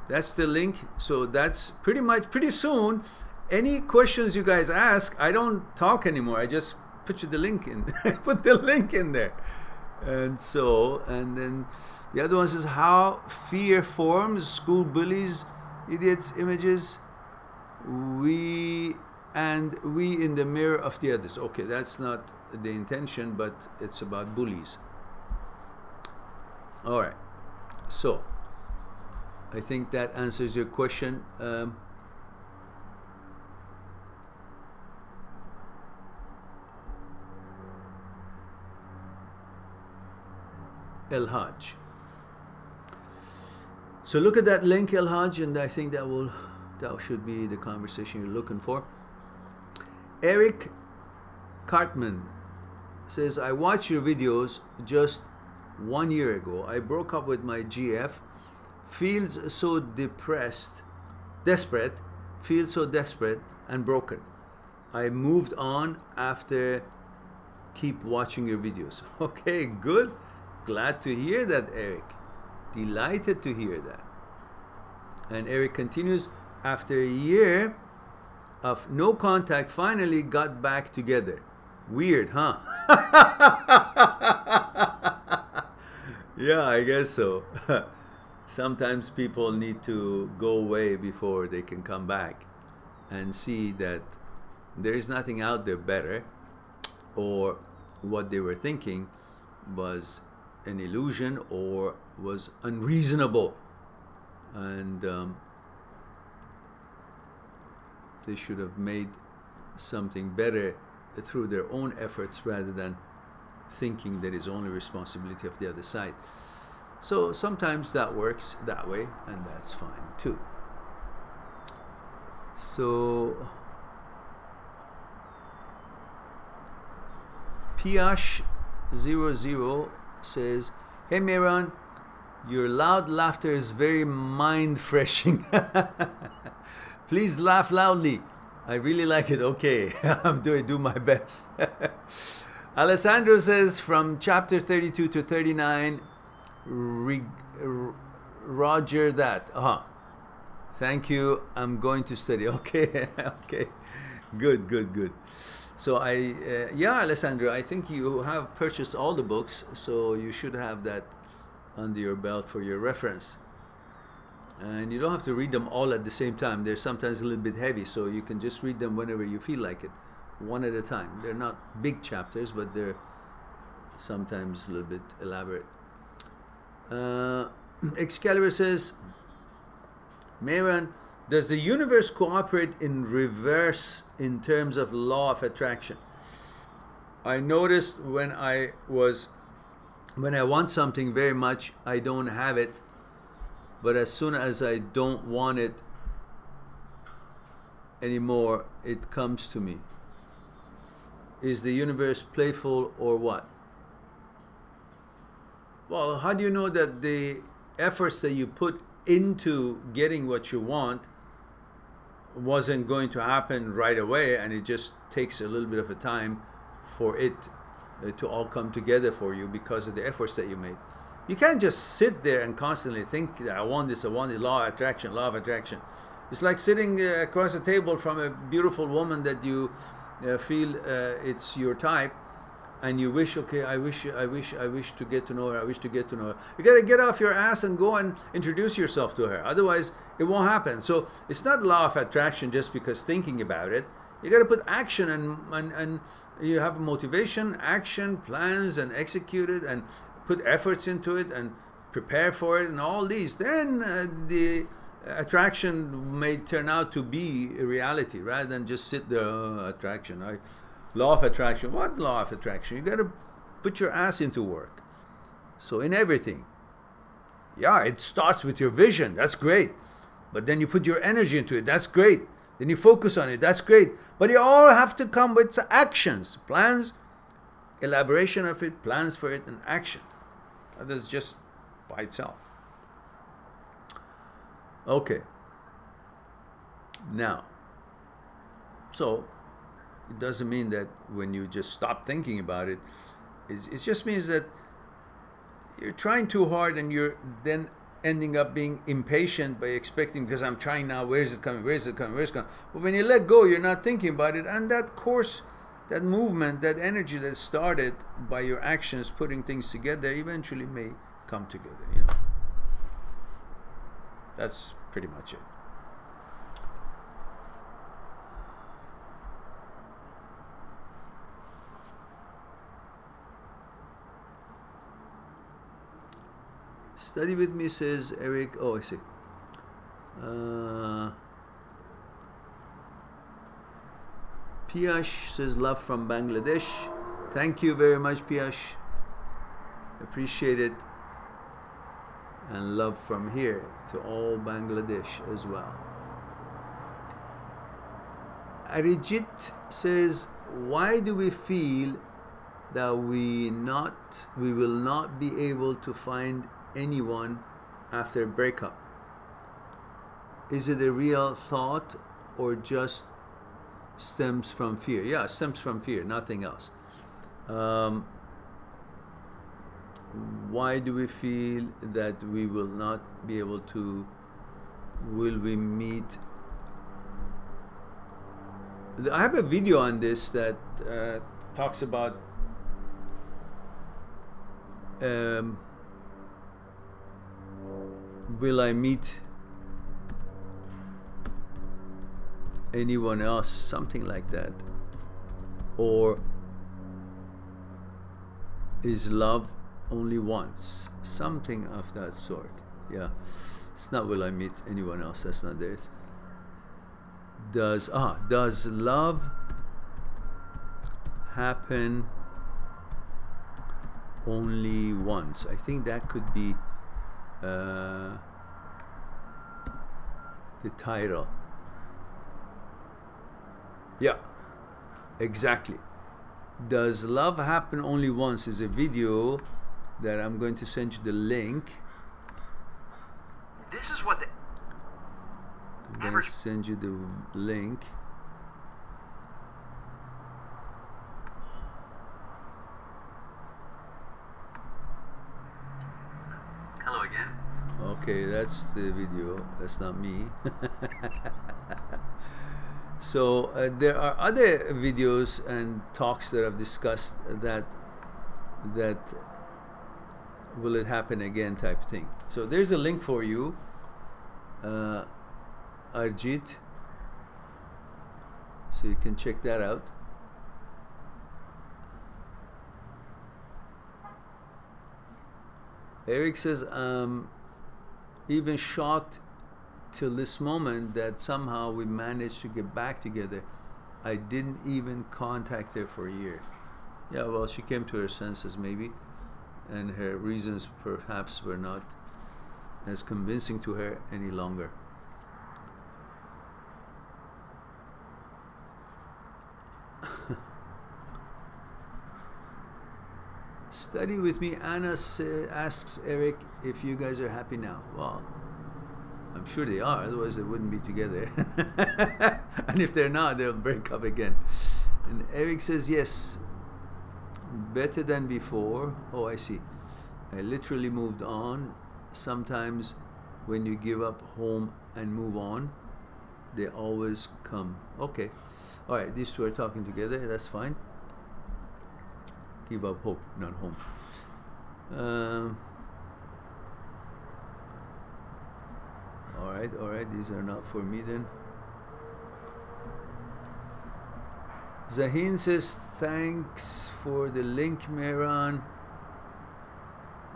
That's the link. So that's pretty much, pretty soon, any questions you guys ask, I don't talk anymore. I just put you the link in. Put the link in there. And so, and then the other one says how fear forms, school bullies, idiots, images, we in the mirror of the others. Okay, that's not the intention, but it's about bullies. All right. So I think that answers your question. El Haj. So look at that link, El Haj, and I think that should be the conversation you're looking for. Eric Cartman says, I watched your videos just 1 year ago. I broke up with my GF, feels so desperate, and broken. I moved on after keep watching your videos. Okay, good. Glad to hear that, Eric. Delighted to hear that. And Eric continues, after a year of no contact, finally got back together. Weird, huh? Yeah, I guess so. Sometimes people need to go away before they can come back and see that there is nothing out there better, or what they were thinking was an illusion or was unreasonable, and they should have made something better through their own efforts rather than thinking that is only responsibility of the other side. So sometimes that works that way, and that's fine too. So Piash00 says, hey Mehran, your loud laughter is very mind-freshing. Please laugh loudly. I really like it. Okay, I'm do my best. Alessandro says, from chapter 32 to 39, Roger that. Thank you. I'm going to study. Okay, okay. Good. So yeah, Alessandro, I think you have purchased all the books, so you should have that under your belt for your reference. And you don't have to read them all at the same time. They're sometimes a little bit heavy, so you can just read them whenever you feel like it, one at a time. They're not big chapters, but they're sometimes a little bit elaborate. Excalibur says, Mehran, does the universe cooperate in reverse in terms of law of attraction? I noticed when I was when I want something very much, I don't have it. But as soon as I don't want it anymore, it comes to me. Is the universe playful or what? Well, how do you know that the efforts that you put into getting what you want wasn't going to happen right away, and it just takes a little bit of a time for it to all come together for you because of the efforts that you made? You can't just sit there and constantly think that I want this, law of attraction, law of attraction. It's like sitting across a table from a beautiful woman that you feel it's your type, and you wish, okay, I wish to get to know her, I wish to get to know her. You gotta get off your ass and go and introduce yourself to her. Otherwise, it won't happen. So it's not law of attraction just because thinking about it. You gotta put action and you have motivation, action, plans, and execute it, and put efforts into it, and prepare for it, and all these. Then the attraction may turn out to be a reality rather than just sit there, attraction. Law of attraction. What law of attraction? You got to put your ass into work. So in everything, yeah, it starts with your vision. That's great. But then you put your energy into it. That's great. Then you focus on it. That's great. But you all have to come with actions, plans, elaboration of it, plans for it, and action. That's just by itself. Okay. Now, so it doesn't mean that when you just stop thinking about it, it just means that you're trying too hard and you're then ending up being impatient by expecting, because I'm trying now, where is it coming, where is it coming, where is it coming? But when you let go, you're not thinking about it, and that course, that movement, that energy that started by your actions, putting things together, eventually may come together, you know. That's pretty much it. Study with me, says Eric. Oh, I see. Piyash says love from Bangladesh. Thank you very much, Piyash. Appreciate it. And love from here to all Bangladesh as well. Arijit says, why do we feel that we will not be able to find anyone after a breakup? Is it a real thought or just stems from fear? Yeah, it stems from fear, nothing else. Why do we feel that we will not be able to, will we meet? I have a video on this that talks about will I meet anyone else, something like that, or is love only once, something of that sort. Yeah, it's not will I meet anyone else, that's not there. It's does love happen only once? I think that could be the title. Yeah, exactly. Does love happen only once is a video that I'm going to send you the link. This is what the I'm going to send you the link. Hello again. Okay, that's the video. That's not me. So there are other videos and talks that I've discussed that will it happen again type thing. So there's a link for you, Arjit, so you can check that out. Eric says, even shocked till this moment that somehow we managed to get back together. I didn't even contact her for a year. Yeah, well, she came to her senses maybe. and her reasons perhaps were not as convincing to her any longer. Study with me. Anna asks Eric if you guys are happy now. Well, I'm sure they are, otherwise they wouldn't be together. And if they're not, they'll break up again. And Eric says, yes, better than before. Oh, I see. I literally moved on. Sometimes when you give up home and move on, they always come. Okay. All right, these two are talking together. That's fine. Give up hope, not home. All right, these are not for me then. Zahin says, thanks for the link, Mehran.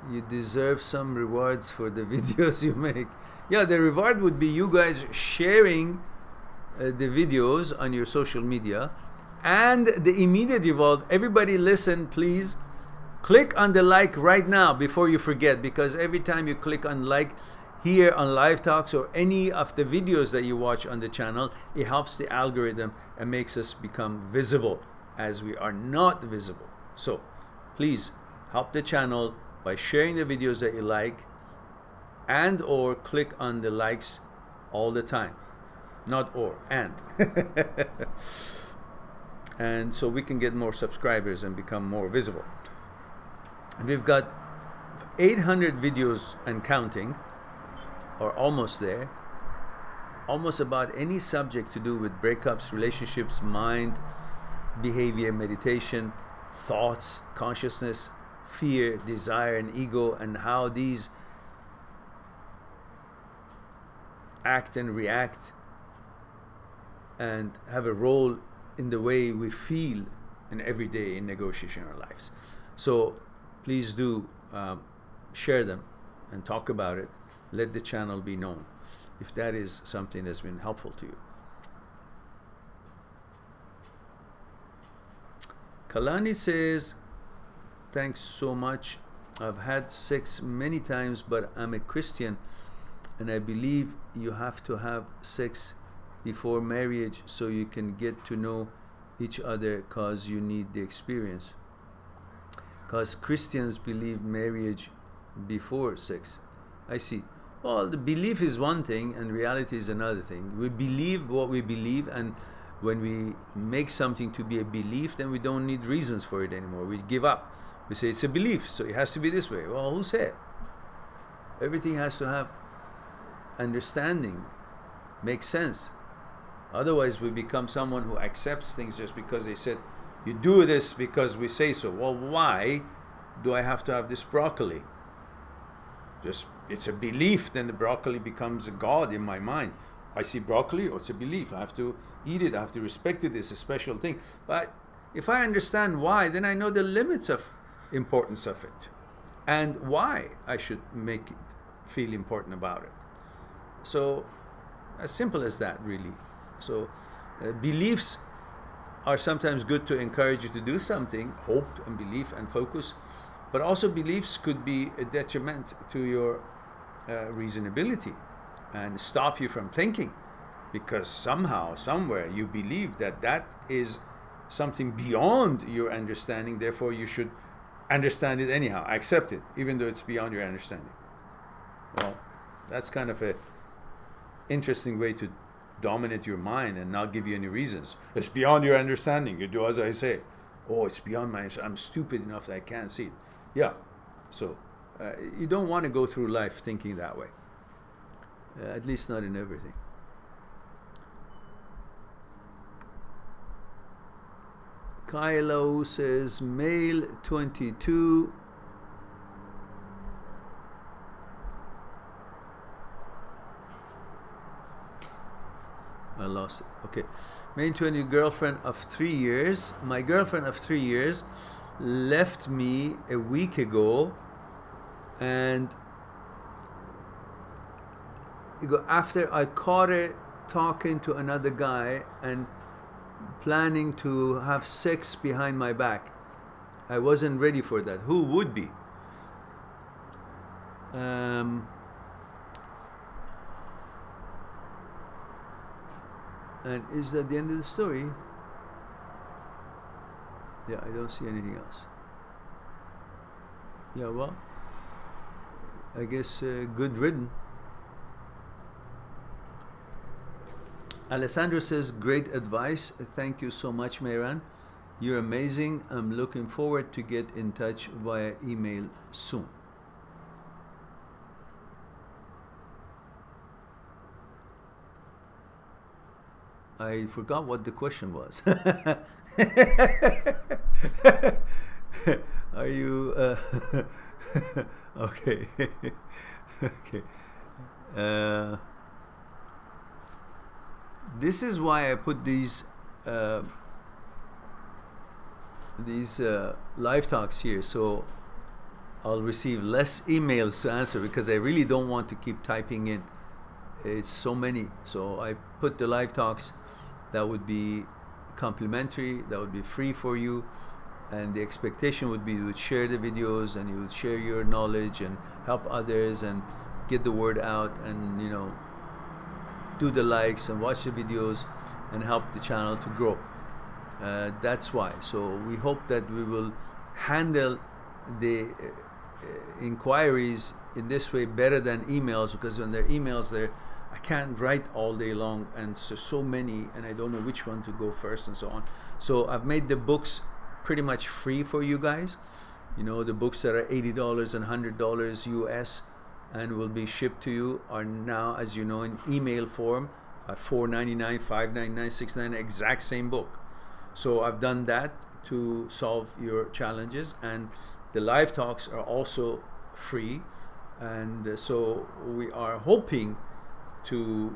You deserve some rewards for the videos you make. Yeah, the reward would be you guys sharing the videos on your social media. And the immediate reward, everybody listen, please. Click on the like right now before you forget, because every time you click on like here on Live Talks or any of the videos that you watch on the channel, it helps the algorithm and makes us become visible, as we are not visible. So please help the channel by sharing the videos that you like, and or click on the likes all the time. Not or, and. And so we can get more subscribers and become more visible. We've got 800 videos and counting, or almost there, almost about any subject to do with breakups, relationships, mind, behavior, meditation, thoughts, consciousness, fear, desire, and ego, and how these act and react and have a role in the way we feel in every day in negotiation in our lives. So please do share them and talk about it. Let the channel be known if that is something that's been helpful to you. Kalani says, thanks so much. I've had sex many times, but I'm a Christian and I believe you have to have sex before marriage so you can get to know each other, cause you need the experience. Cause Christians believe marriage before sex. I see. Well, the belief is one thing and reality is another thing. We believe what we believe, and when we make something to be a belief, then we don't need reasons for it anymore. We give up. We say it's a belief, so it has to be this way. Well, who said? Everything has to have understanding, make sense. Otherwise, we become someone who accepts things just because they said, you do this because we say so. Well, why do I have to have this broccoli? Just, it's a belief, then the broccoli becomes a god in my mind. I see broccoli, oh, it's a belief. I have to eat it, I have to respect it, it's a special thing. But if I understand why, then I know the limits of importance of it and why I should make it feel important about it. So, as simple as that, really. So, beliefs are sometimes good to encourage you to do something, hope and belief and focus, but also beliefs could be a detriment to your reasonability and stop you from thinking, because somehow, somewhere, you believe that that is something beyond your understanding, therefore you should understand it anyhow, accept it, even though it's beyond your understanding. Well, that's kind of a interesting way to dominate your mind and not give you any reasons. It's beyond your understanding. You do as I say. Oh, it's beyond my understanding. I'm stupid enough that I can't see it. Yeah. So you don't want to go through life thinking that way. At least not in everything. Kylo says, male 22. I lost it. Okay. Male 20, girlfriend of 3 years. My girlfriend of 3 years left me a week ago, and after I caught her talking to another guy and planning to have sex behind my back. I wasn't ready for that. Who would be? Um, and is that the end of the story? Yeah, I don't see anything else. Yeah, well, I guess good ridden. Alessandro says, great advice. Thank you so much, Mehran. You're amazing. I'm looking forward to get in touch via email soon. I forgot what the question was. Are you okay? Okay. This is why I put these live talks here, so I'll receive less emails to answer, because I really don't want to keep typing in. It's so many. So I put the live talks that would be complimentary, that would be free for you, and the expectation would be you would share the videos and you would share your knowledge and help others and get the word out, and you know, do the likes and watch the videos and help the channel to grow. That's why. So we hope that we will handle the inquiries in this way better than emails, because when they're emails, I can't write all day long, and so many, and I don't know which one to go first and so on. So I've made the books pretty much free for you guys. You know, the books that are $80 and $100 US and will be shipped to you are now, as you know, in email form at $4.99, $5.99, $6.99, exact same book. So I've done that to solve your challenges, and the live talks are also free, and so we are hoping to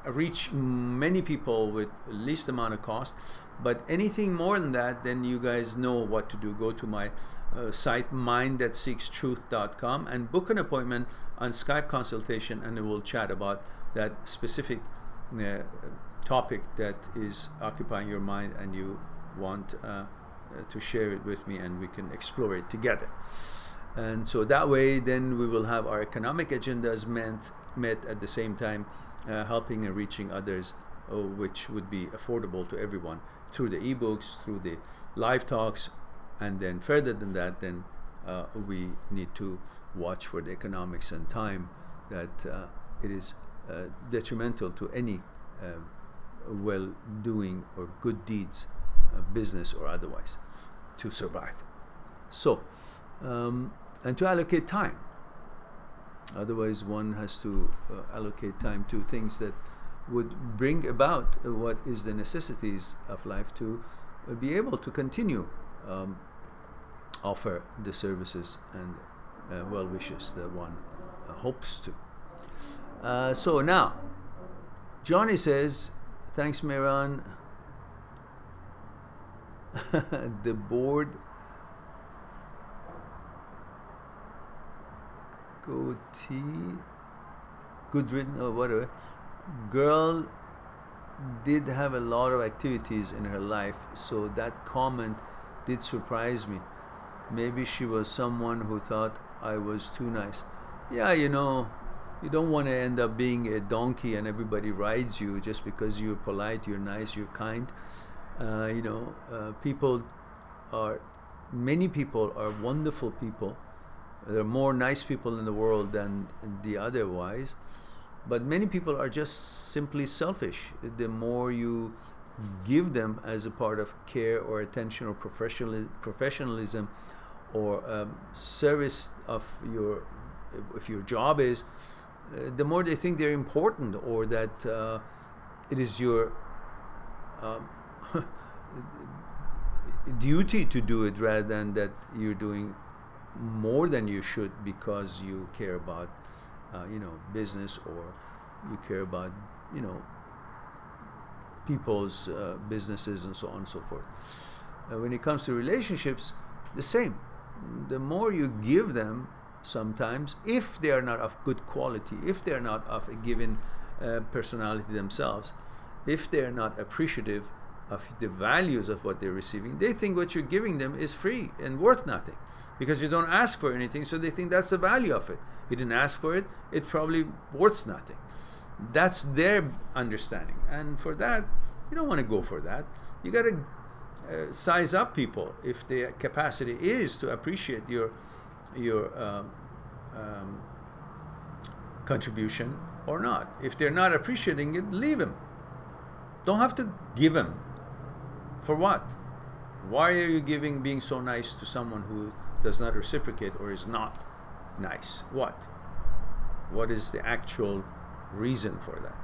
reach many people with least amount of cost. But anything more than that, then you guys know what to do. Go to my site, mindthatseekstruth.com, and book an appointment on Skype consultation, and we'll chat about that specific topic that is occupying your mind and you want to share it with me, and we can explore it together. And so that way, then we will have our economic agendas met at the same time, helping and reaching others, which would be affordable to everyone through the ebooks, through the live talks, and then further than that, then we need to watch for the economics and time that it is detrimental to any well-doing or good deeds, business or otherwise, to survive. So, and to allocate time. Otherwise, one has to allocate time to things that would bring about what is the necessities of life to be able to continue offer the services and well wishes that one hopes to. So now, Johnny says, thanks, Mehran. The board goatee, good written or whatever. Girl did have a lot of activities in her life, so that comment did surprise me. Maybe she was someone who thought I was too nice. Yeah, you know, you don't want to end up being a donkey and everybody rides you just because you're polite, you're nice, you're kind. You know, many people are wonderful people. There are more nice people in the world than the otherwise, but many people are just simply selfish. The more you give them as a part of care or attention or professionalism or service of if your job is, the more they think they're important, or that it is your duty to do it, rather than that you're doing more than you should because you care about you know, business, or you care about, you know, people's businesses and so on and so forth. When it comes to relationships, the same. The more you give them, sometimes, if they are not of good quality, if they are not of a given personality themselves, if they are not appreciative, of the values of what they're receiving, they think what you're giving them is free and worth nothing because you don't ask for anything, so they think that's the value of it. You didn't ask for it, it's probably worth nothing. That's their understanding, and for that, you don't want to go for that. You got to size up people if their capacity is to appreciate your contribution or not. If they're not appreciating it, leave them. Don't have to give them. For what? Why are you giving, being so nice to someone who does not reciprocate or is not nice? What? What is the actual reason for that?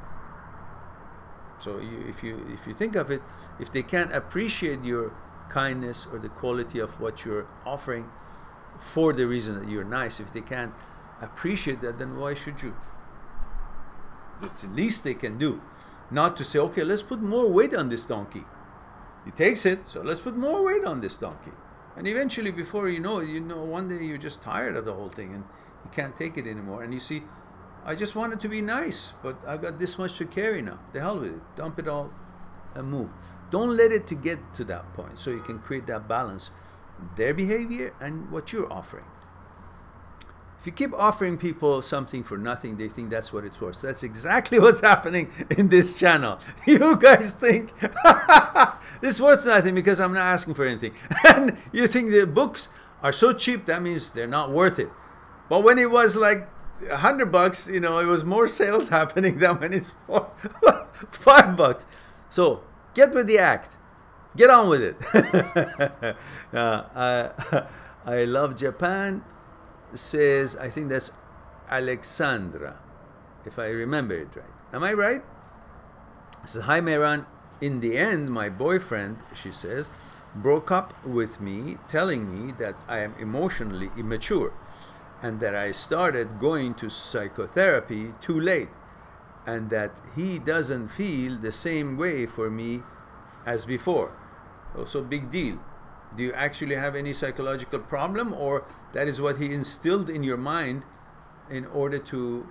So if you think of it, if they can't appreciate your kindness or the quality of what you're offering for the reason that you're nice, if they can't appreciate that, then why should you? It's the least they can do. Not to say, okay, let's put more weight on this donkey. He takes it, so let's put more weight on this donkey. And eventually, before you know, one day you're just tired of the whole thing and you can't take it anymore. And you see, I just wanted to be nice, but I've got this much to carry now. The hell with it. Dump it all and move. Don't let it to get to that point, so you can create that balance, their behavior and what you're offering. If you keep offering people something for nothing, they think that's what it's worth. That's exactly what's happening in this channel. You guys think this is worth nothing because I'm not asking for anything. And you think the books are so cheap, that means they're not worth it. But when it was like $100, it was more sales happening than when it's $5. So get with the act. Get on with it. I love Japan. Says, I think that's Alexandra, if I remember it right. Am I right? Says, hi Mehran. In the end, my boyfriend, she says, broke up with me, telling me that I am emotionally immature and that I started going to psychotherapy too late and that he doesn't feel the same way for me as before. Also, big deal. Do you actually have any psychological problem, or that is what he instilled in your mind in order to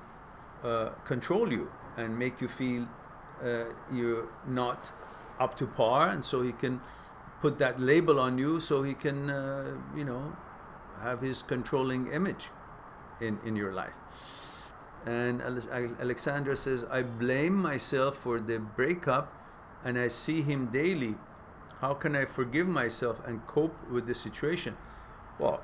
control you and make you feel you're not up to par, and so he can put that label on you so he can, have his controlling image in your life. And Alexandra says, I blame myself for the breakup and I see him daily. How can I forgive myself and cope with the situation? Well,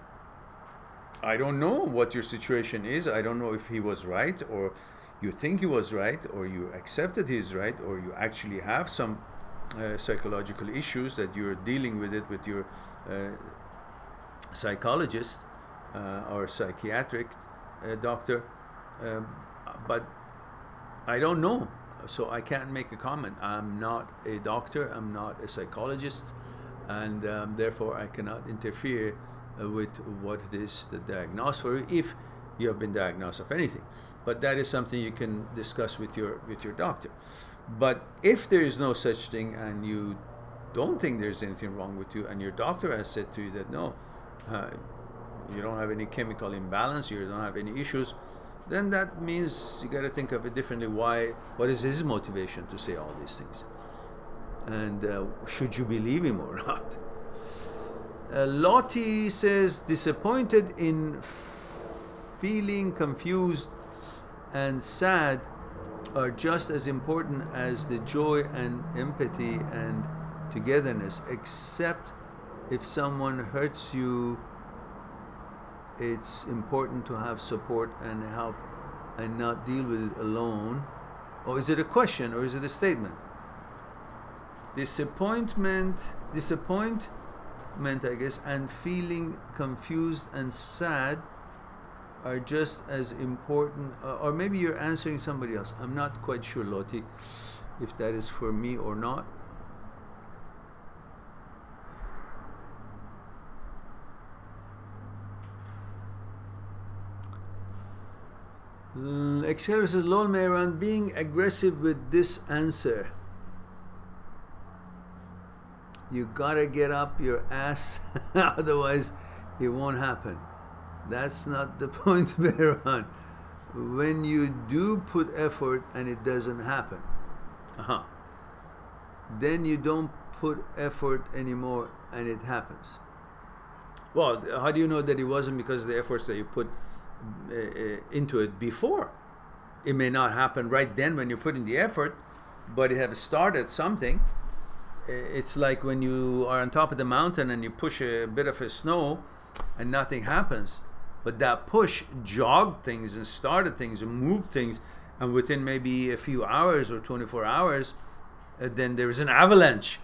I don't know what your situation is. I don't know if he was right, or you think he was right, or you accepted he's right, or you actually have some psychological issues that you're dealing with it with your psychologist or psychiatric doctor. But I don't know. So I can't make a comment. I'm not a doctor, I'm not a psychologist, and therefore I cannot interfere with what it is the diagnosis for you, if you have been diagnosed of anything. But that is something you can discuss with your doctor. But if there is no such thing and you don't think there's anything wrong with you, and your doctor has said to you that no, you don't have any chemical imbalance, you don't have any issues, then that means you got to think of it differently. What is his motivation to say all these things? And should you believe him or not? Lottie says, disappointed in feeling confused and sad are just as important as the joy and empathy and togetherness, except if someone hurts you, it's important to have support and help and not deal with it alone. Or is it a question or is it a statement? Disappointment, I guess, and feeling confused and sad are just as important, or maybe you're answering somebody else. I'm not quite sure, Lottie, if that is for me or not. Exceller says, lol Mehran, being aggressive with this answer. You gotta get up your ass, otherwise it won't happen. That's not the point, Mehran. When you do put effort and it doesn't happen, then you don't put effort anymore and it happens. Well, how do you know that it wasn't because of the efforts that you put into it before? It may not happen right then when you're putting the effort, but it has started something. It's like when you are on top of the mountain and you push a bit of a snow and nothing happens. But that push jogged things and started things and moved things, and within maybe a few hours or 24 hours, then there was an avalanche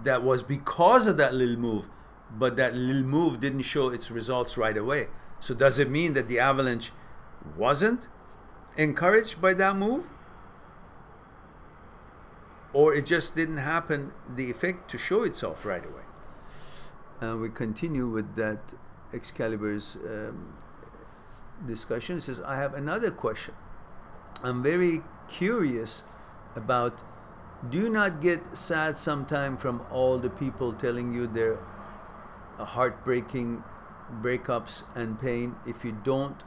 that was because of that little move. But that little move didn't show its results right away. So does it mean that the avalanche wasn't encouraged by that move? Or it just didn't happen, the effect to show itself right away? And we continue with that Excalibur's discussion. It says, I have another question. I'm very curious about, do you not get sad sometime from all the people telling you their heartbreaking breakups and pain? If you don't,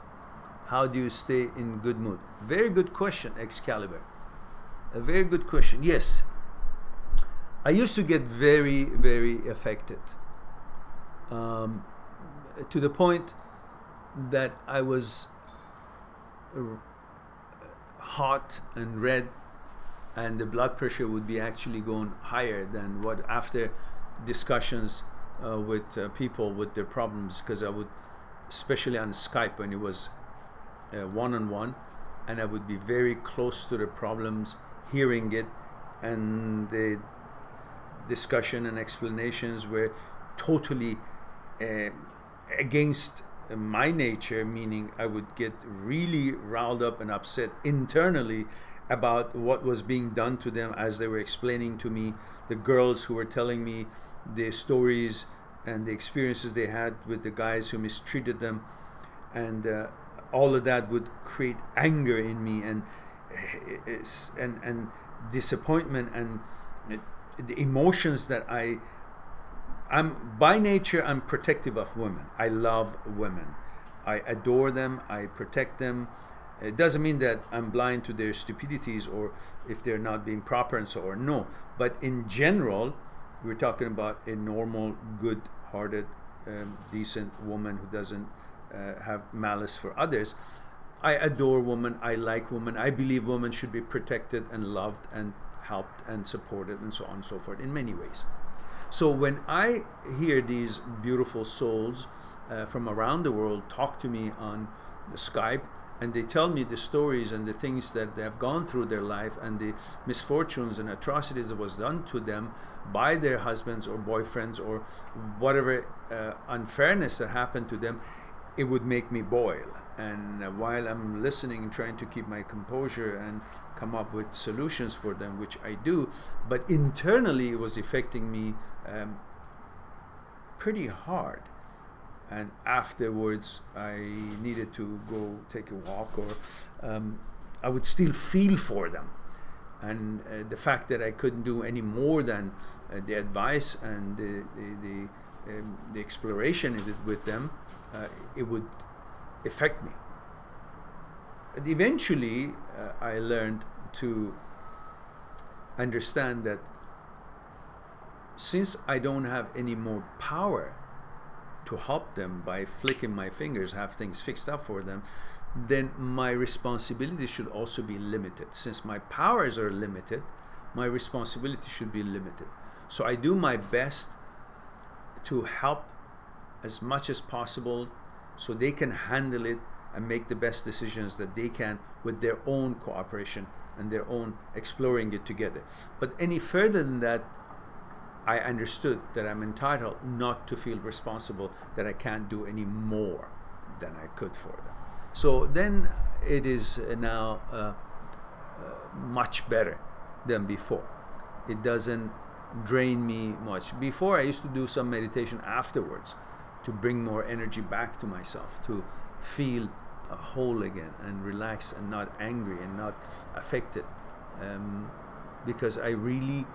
how do you stay in good mood? Very good question, Excalibur. A very good question. Yes, I used to get very, very affected, to the point that I was hot and red, and the blood pressure would be actually going higher than what, after discussions with people with their problems, because I would, especially on Skype when it was one-on-one, and I would be very close to the problems, hearing it, and the discussion and explanations were totally against my nature, meaning I would get really riled up and upset internally about what was being done to them as they were explaining to me, the girls who were telling me their stories and the experiences they had with the guys who mistreated them, and all of that would create anger in me, and disappointment, and the emotions that I'm by nature, I'm protective of women. I love women. I adore them. I protect them. It doesn't mean that I'm blind to their stupidities or if they're not being proper and so on. No. But in general, we're talking about a normal, good-hearted, decent woman who doesn't have malice for others. I adore women. I like women. I believe women should be protected and loved and helped and supported and so on and so forth in many ways. So when I hear these beautiful souls from around the world talk to me on Skype, and they tell me the stories and the things that they have gone through their life and the misfortunes and atrocities that was done to them by their husbands or boyfriends or whatever unfairness that happened to them, it would make me boil. And while I'm listening and trying to keep my composure and come up with solutions for them, which I do, but internally it was affecting me pretty hard. And afterwards I needed to go take a walk, or I would still feel for them. And the fact that I couldn't do any more than the advice and the exploration with them, it would affect me. And eventually I learned to understand that since I don't have any more power to help them by flicking my fingers, have things fixed up for them, then my responsibility should also be limited. Since my powers are limited, my responsibility should be limited. So I do my best to help as much as possible so they can handle it and make the best decisions that they can with their own cooperation and their own exploring it together. But any further than that, I understood that I'm entitled not to feel responsible, that I can't do any more than I could for them. So then it is now much better than before. It doesn't drain me much. Before, I used to do some meditation afterwards to bring more energy back to myself, to feel whole again and relaxed and not angry and not affected, because I really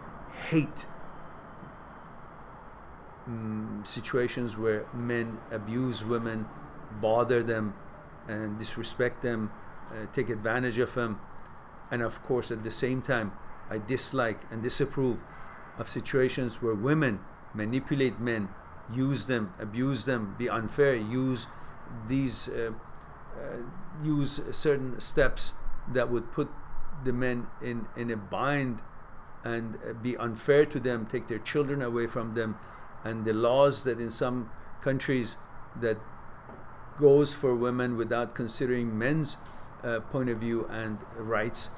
hate situations where men abuse women, bother them and disrespect them, take advantage of them. And of course at the same time I dislike and disapprove of situations where women manipulate men, use them, abuse them, be unfair, use these use certain steps that would put the men in a bind and be unfair to them, take their children away from them, and the laws that in some countries that goes for women without considering men's point of view and rights,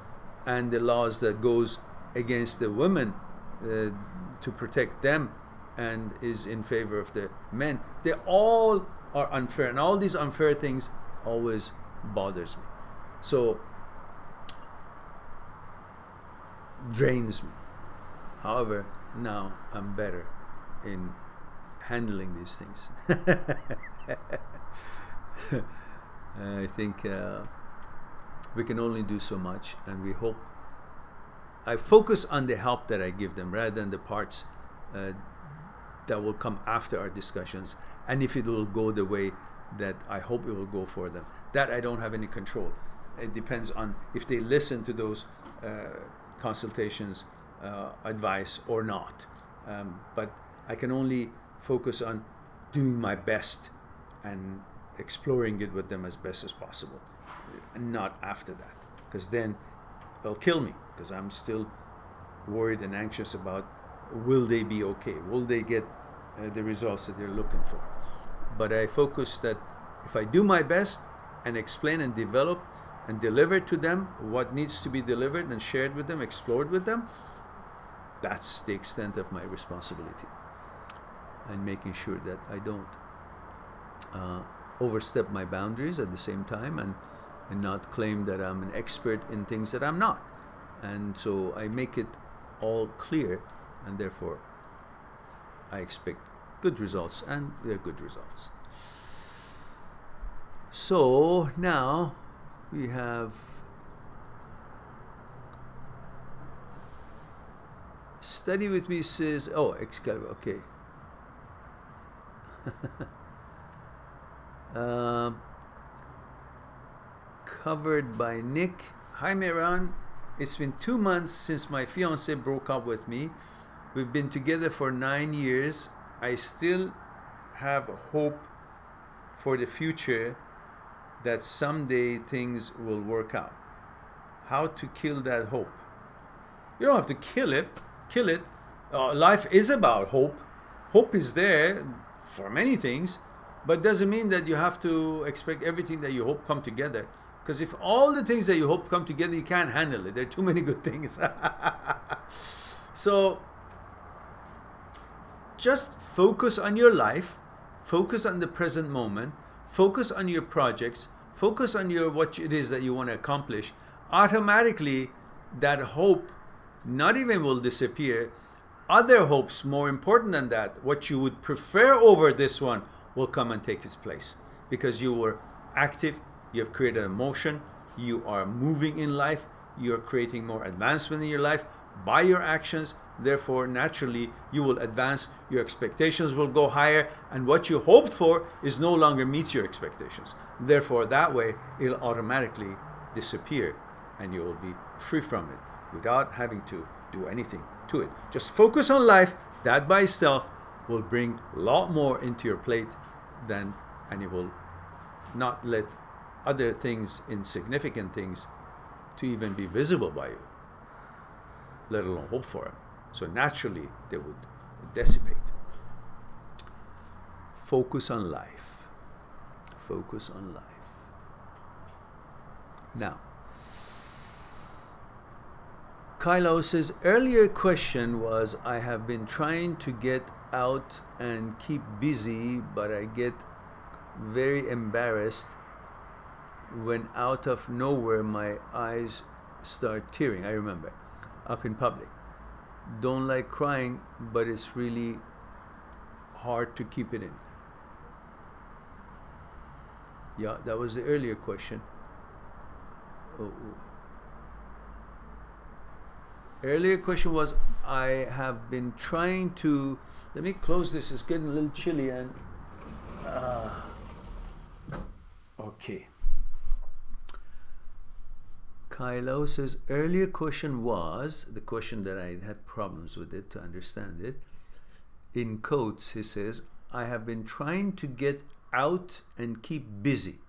and the laws that goes against the women to protect them and is in favor of the men, they all are unfair, and all these unfair things always bothers me, so drains me. However, now I'm better in handling these things. I think we can only do so much, and we hope. I focus on the help that I give them rather than the parts that will come after our discussions, and if it will go the way that I hope it will go for them. That I don't have any control. It depends on if they listen to those consultations, advice or not. But I can only focus on doing my best and exploring it with them as best as possible, and not after that, because then they'll kill me, because I'm still worried and anxious about will they be okay, will they get the results that they're looking for. But I focus that if I do my best and explain and develop and deliver to them what needs to be delivered and shared with them, explored with them, that's the extent of my responsibility, and making sure that I don't overstep my boundaries at the same time, and not claim that I'm an expert in things that I'm not. And so I make it all clear, and therefore I expect good results, and they're good results. So now we have study with me says, oh, Excalibur, okay. Covered by Nick. Hi Mehran, it's been 2 months since my fiance broke up with me. We've been together for 9 years. I still have hope for the future that someday things will work out. How to kill that hope? You don't have to kill it. Life is about hope. Hope is there for many things, but doesn't mean that you have to expect everything that you hope come together. Because if all the things that you hope come together, you can't handle it. There are too many good things. So just focus on your life, focus on the present moment, focus on your projects, focus on what it is that you want to accomplish. Automatically, that hope not even will disappear. Other hopes more important than that, what you would prefer over this one, will come and take its place, because you were active, you have created emotion, you are moving in life, you are creating more advancement in your life by your actions. Therefore, naturally, you will advance, your expectations will go higher, and what you hoped for is no longer meets your expectations. Therefore, that way, it'll automatically disappear, and you will be free from it without having to do anything to it. Just focus on life. That by itself will bring a lot more into your plate than, and it will not let other things, insignificant things, to even be visible by you, let alone hope for it. So naturally, they would dissipate. Focus on life. Focus on life. Now, Kylo says, earlier question was, I have been trying to get out and keep busy, but I get very embarrassed when out of nowhere my eyes start tearing. I remember, up in public. Don't like crying, but it's really hard to keep it in. Yeah, that was the earlier question. Earlier question was, I have been trying to, let me close this, it's getting a little chilly, and okay. Kylo says, earlier question was, the question that I had problems with it to understand it. In quotes, he says, I have been trying to get out and keep busy.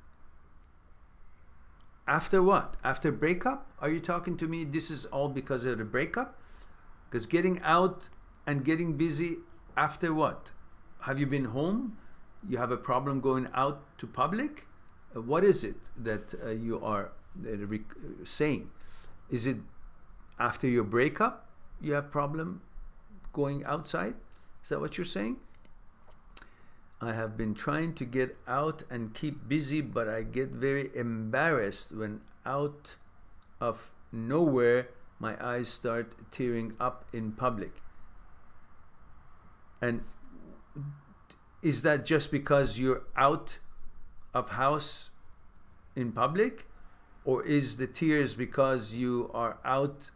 After what? After breakup? Are you talking to me? This is all because of the breakup? Because getting out and getting busy after what? Have you been home? You have a problem going out to public? What is it that you are saying? Is it after your breakup you have problem going outside? Is that what you're saying? I have been trying to get out and keep busy, but I get very embarrassed when out of nowhere my eyes start tearing up in public. And is that just because you're out of house in public, or is the tears because you are out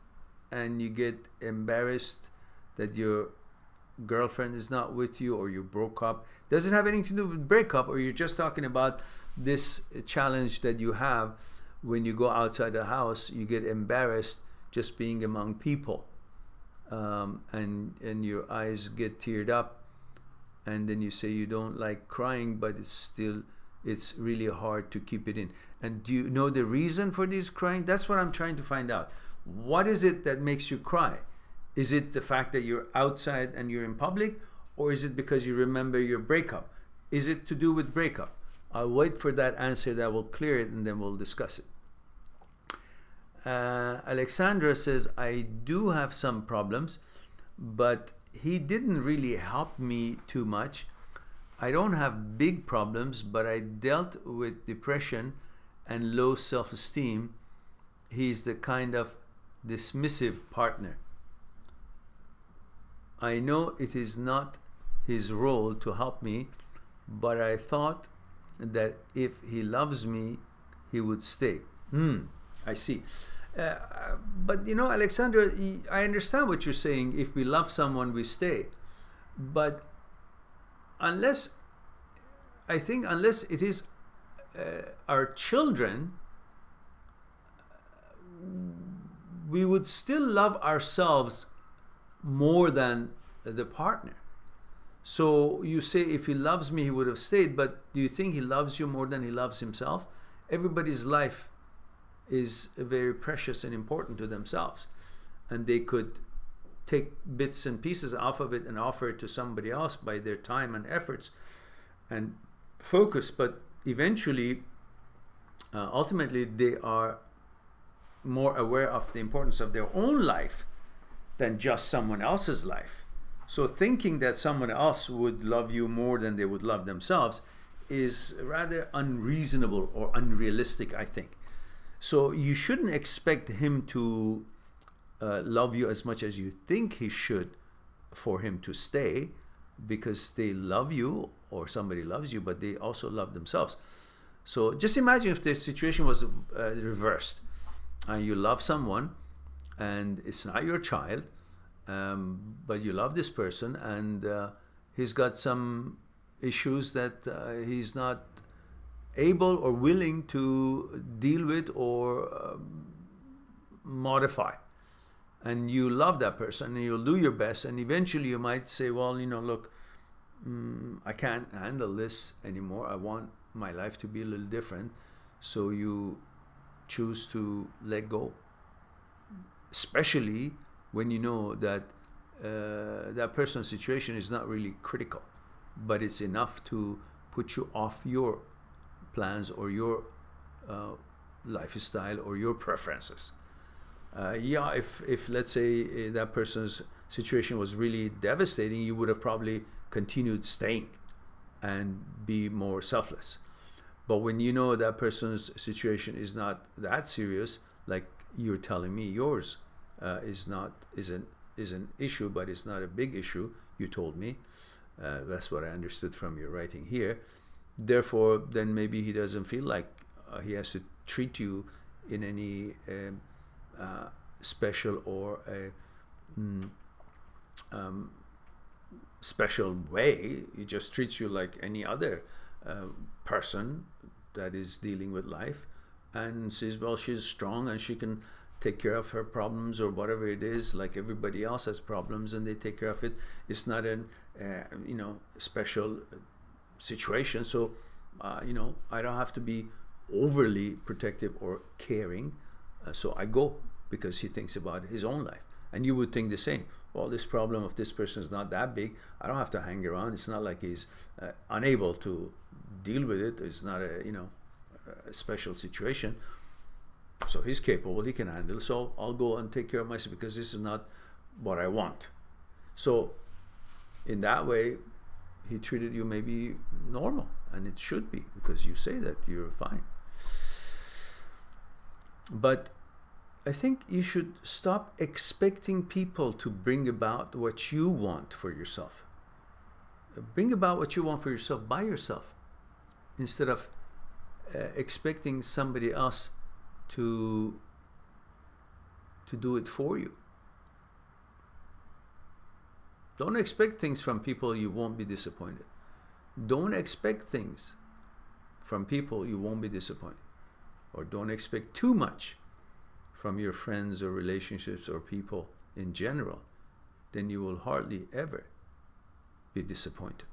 and you get embarrassed that your girlfriend is not with you, or you broke up? Does it have anything to do with breakup, or you're just talking about this challenge that you have when you go outside the house? You get embarrassed just being among people, and your eyes get teared up, and then you say you don't like crying, but it's really hard to keep it in. And do you know the reason for this crying? That's what I'm trying to find out. What is it that makes you cry? Is it the fact that you're outside and you're in public, or is it because you remember your breakup? Is it to do with breakup? I'll wait for that answer. That will clear it, and then we'll discuss it. Alexandra says, I do have some problems, but he didn't really help me too much. I don't have big problems, but I dealt with depression and low self-esteem. He's the kind of dismissive partner. I know it is not his role to help me, but I thought that if he loves me, he would stay. I see. But you know, Alexandra, I understand what you're saying. If we love someone, we stay. But unless it is our children, we would still love ourselves more than the partner. So you say, if he loves me, he would have stayed, but do you think he loves you more than he loves himself? Everybody's life is very precious and important to themselves, and they could take bits and pieces off of it and offer it to somebody else by their time and efforts and focus, but eventually, ultimately, they are more aware of the importance of their own life than just someone else's life. So thinking that someone else would love you more than they would love themselves is rather unreasonable or unrealistic, I think. So you shouldn't expect him to love you as much as you think he should for him to stay, because they love you, or somebody loves you, but they also love themselves. So just imagine if the situation was reversed, and you love someone and it's not your child, but you love this person, and he's got some issues that he's not able or willing to deal with or modify. And you love that person, and you'll do your best, and eventually you might say, well, you know, look, I can't handle this anymore. I want my life to be a little different. So you choose to let go, especially when you know that that person's situation is not really critical, but it's enough to put you off your plans or your lifestyle or your preferences. Yeah, if let's say that person's situation was really devastating, you would have probably continued staying and be more selfless. But when you know that person's situation is not that serious, like you're telling me yours is an issue, but it's not a big issue, you told me. That's what I understood from your writing here. Therefore, then maybe he doesn't feel like he has to treat you in any special or special way. He just treats you like any other person that is dealing with life, and says, well, she's strong and she can take care of her problems or whatever it is, like everybody else has problems and they take care of it. It's not a special situation. So I don't have to be overly protective or caring. So I go because he thinks about his own life. And you would think the same. Well, this problem of this person is not that big. I don't have to hang around. It's not like he's unable to deal with it. It's not a special situation. So he's capable. He can handle. So I'll go and take care of myself because this is not what I want. So in that way, he treated you maybe normal, and it should be because you say that you're fine. But I think you should stop expecting people to bring about what you want for yourself. Bring about what you want for yourself by yourself, instead of expecting somebody else to do it for you. Don't expect things from people you won't be disappointed. Don't expect things from people you won't be disappointed. Or don't expect too much from your friends or relationships or people in general. Then you will hardly ever be disappointed.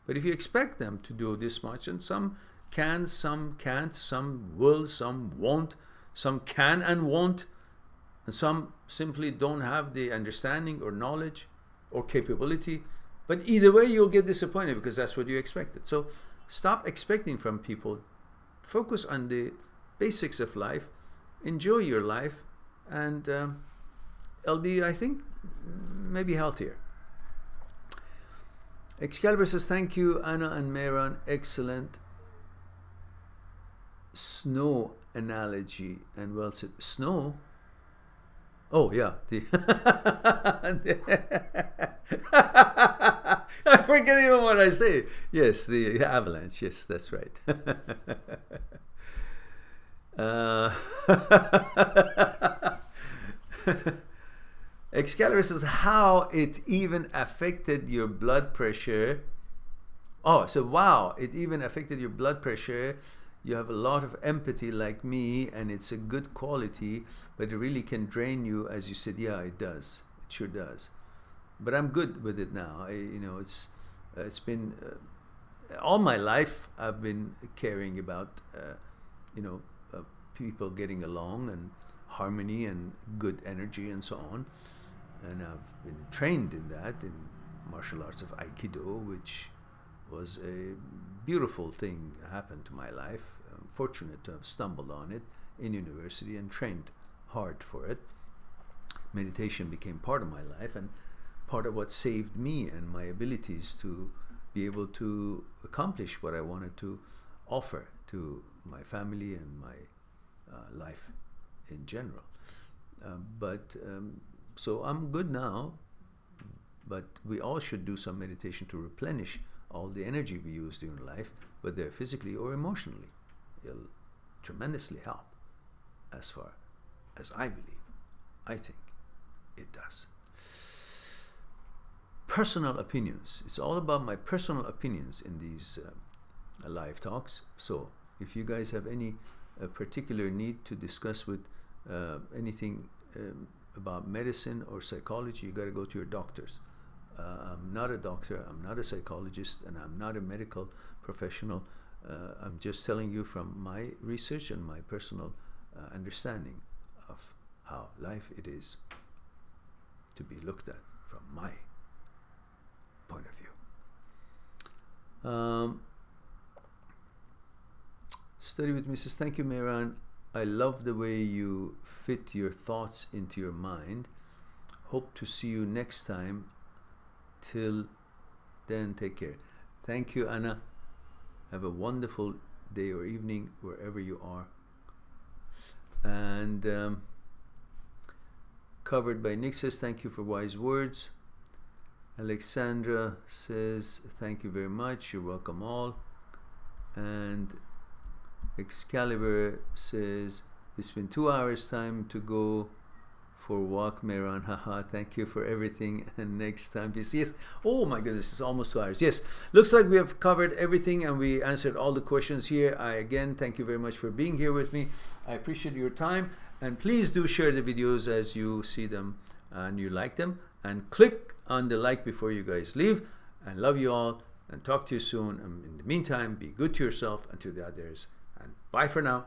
But if you expect them to do this much, and some can, some can't, some will, some won't, some can and won't, and some simply don't have the understanding or knowledge or capability, but either way you'll get disappointed because that's what you expected. So stop expecting from people. Focus on the basics of life. Enjoy your life, and it'll be, I think, maybe healthier. Excalibur says, thank you, Anna and Mehran. Excellent snow analogy and well said. Snow? Oh, yeah. I forget even what I say. Yes, the avalanche. Yes, that's right. Excalibur says, how it even affected your blood pressure. Oh, so wow, it even affected your blood pressure. You have a lot of empathy like me, and it's a good quality, but it really can drain you, as you said. Yeah, it does. It sure does. But I'm good with it now. It's been all my life I've been caring about people getting along and harmony and good energy and so on. And I've been trained in that in martial arts of Aikido, which was a beautiful thing happened to my life. I'm fortunate to have stumbled on it in university and trained hard for it. Meditation became part of my life and part of what saved me and my abilities to be able to accomplish what I wanted to offer to my family and my life in general. So I'm good now, but we all should do some meditation to replenish all the energy we use during life, whether physically or emotionally. It'll tremendously help, as far as I believe. I think it does. Personal opinions. It's all about my personal opinions in these live talks. So if you guys have any particular need to discuss with anything about medicine or psychology, you got to go to your doctors. I'm not a doctor, I'm not a psychologist, and I'm not a medical professional. I'm just telling you from my research and my personal understanding of how life it is to be looked at from my point of view. Study with me says, thank you, Mehran. I love the way you fit your thoughts into your mind. Hope to see you next time. Till then, take care. Thank you, Anna. Have a wonderful day or evening wherever you are. And Covered by Nick says, thank you for wise words. Alexandra says, thank you very much. You're welcome all. And Excalibur says, it's been 2 hours time to go for walk, Mehran. Haha, thank you for everything. And next time we see us. Oh my goodness, it's almost 2 hours. Yes, looks like we have covered everything and we answered all the questions here. I again thank you very much for being here with me. I appreciate your time, and please do share the videos as you see them and you like them, and click on the like before you guys leave. And love you all, and talk to you soon. And in the meantime, be good to yourself and to the others. And bye for now.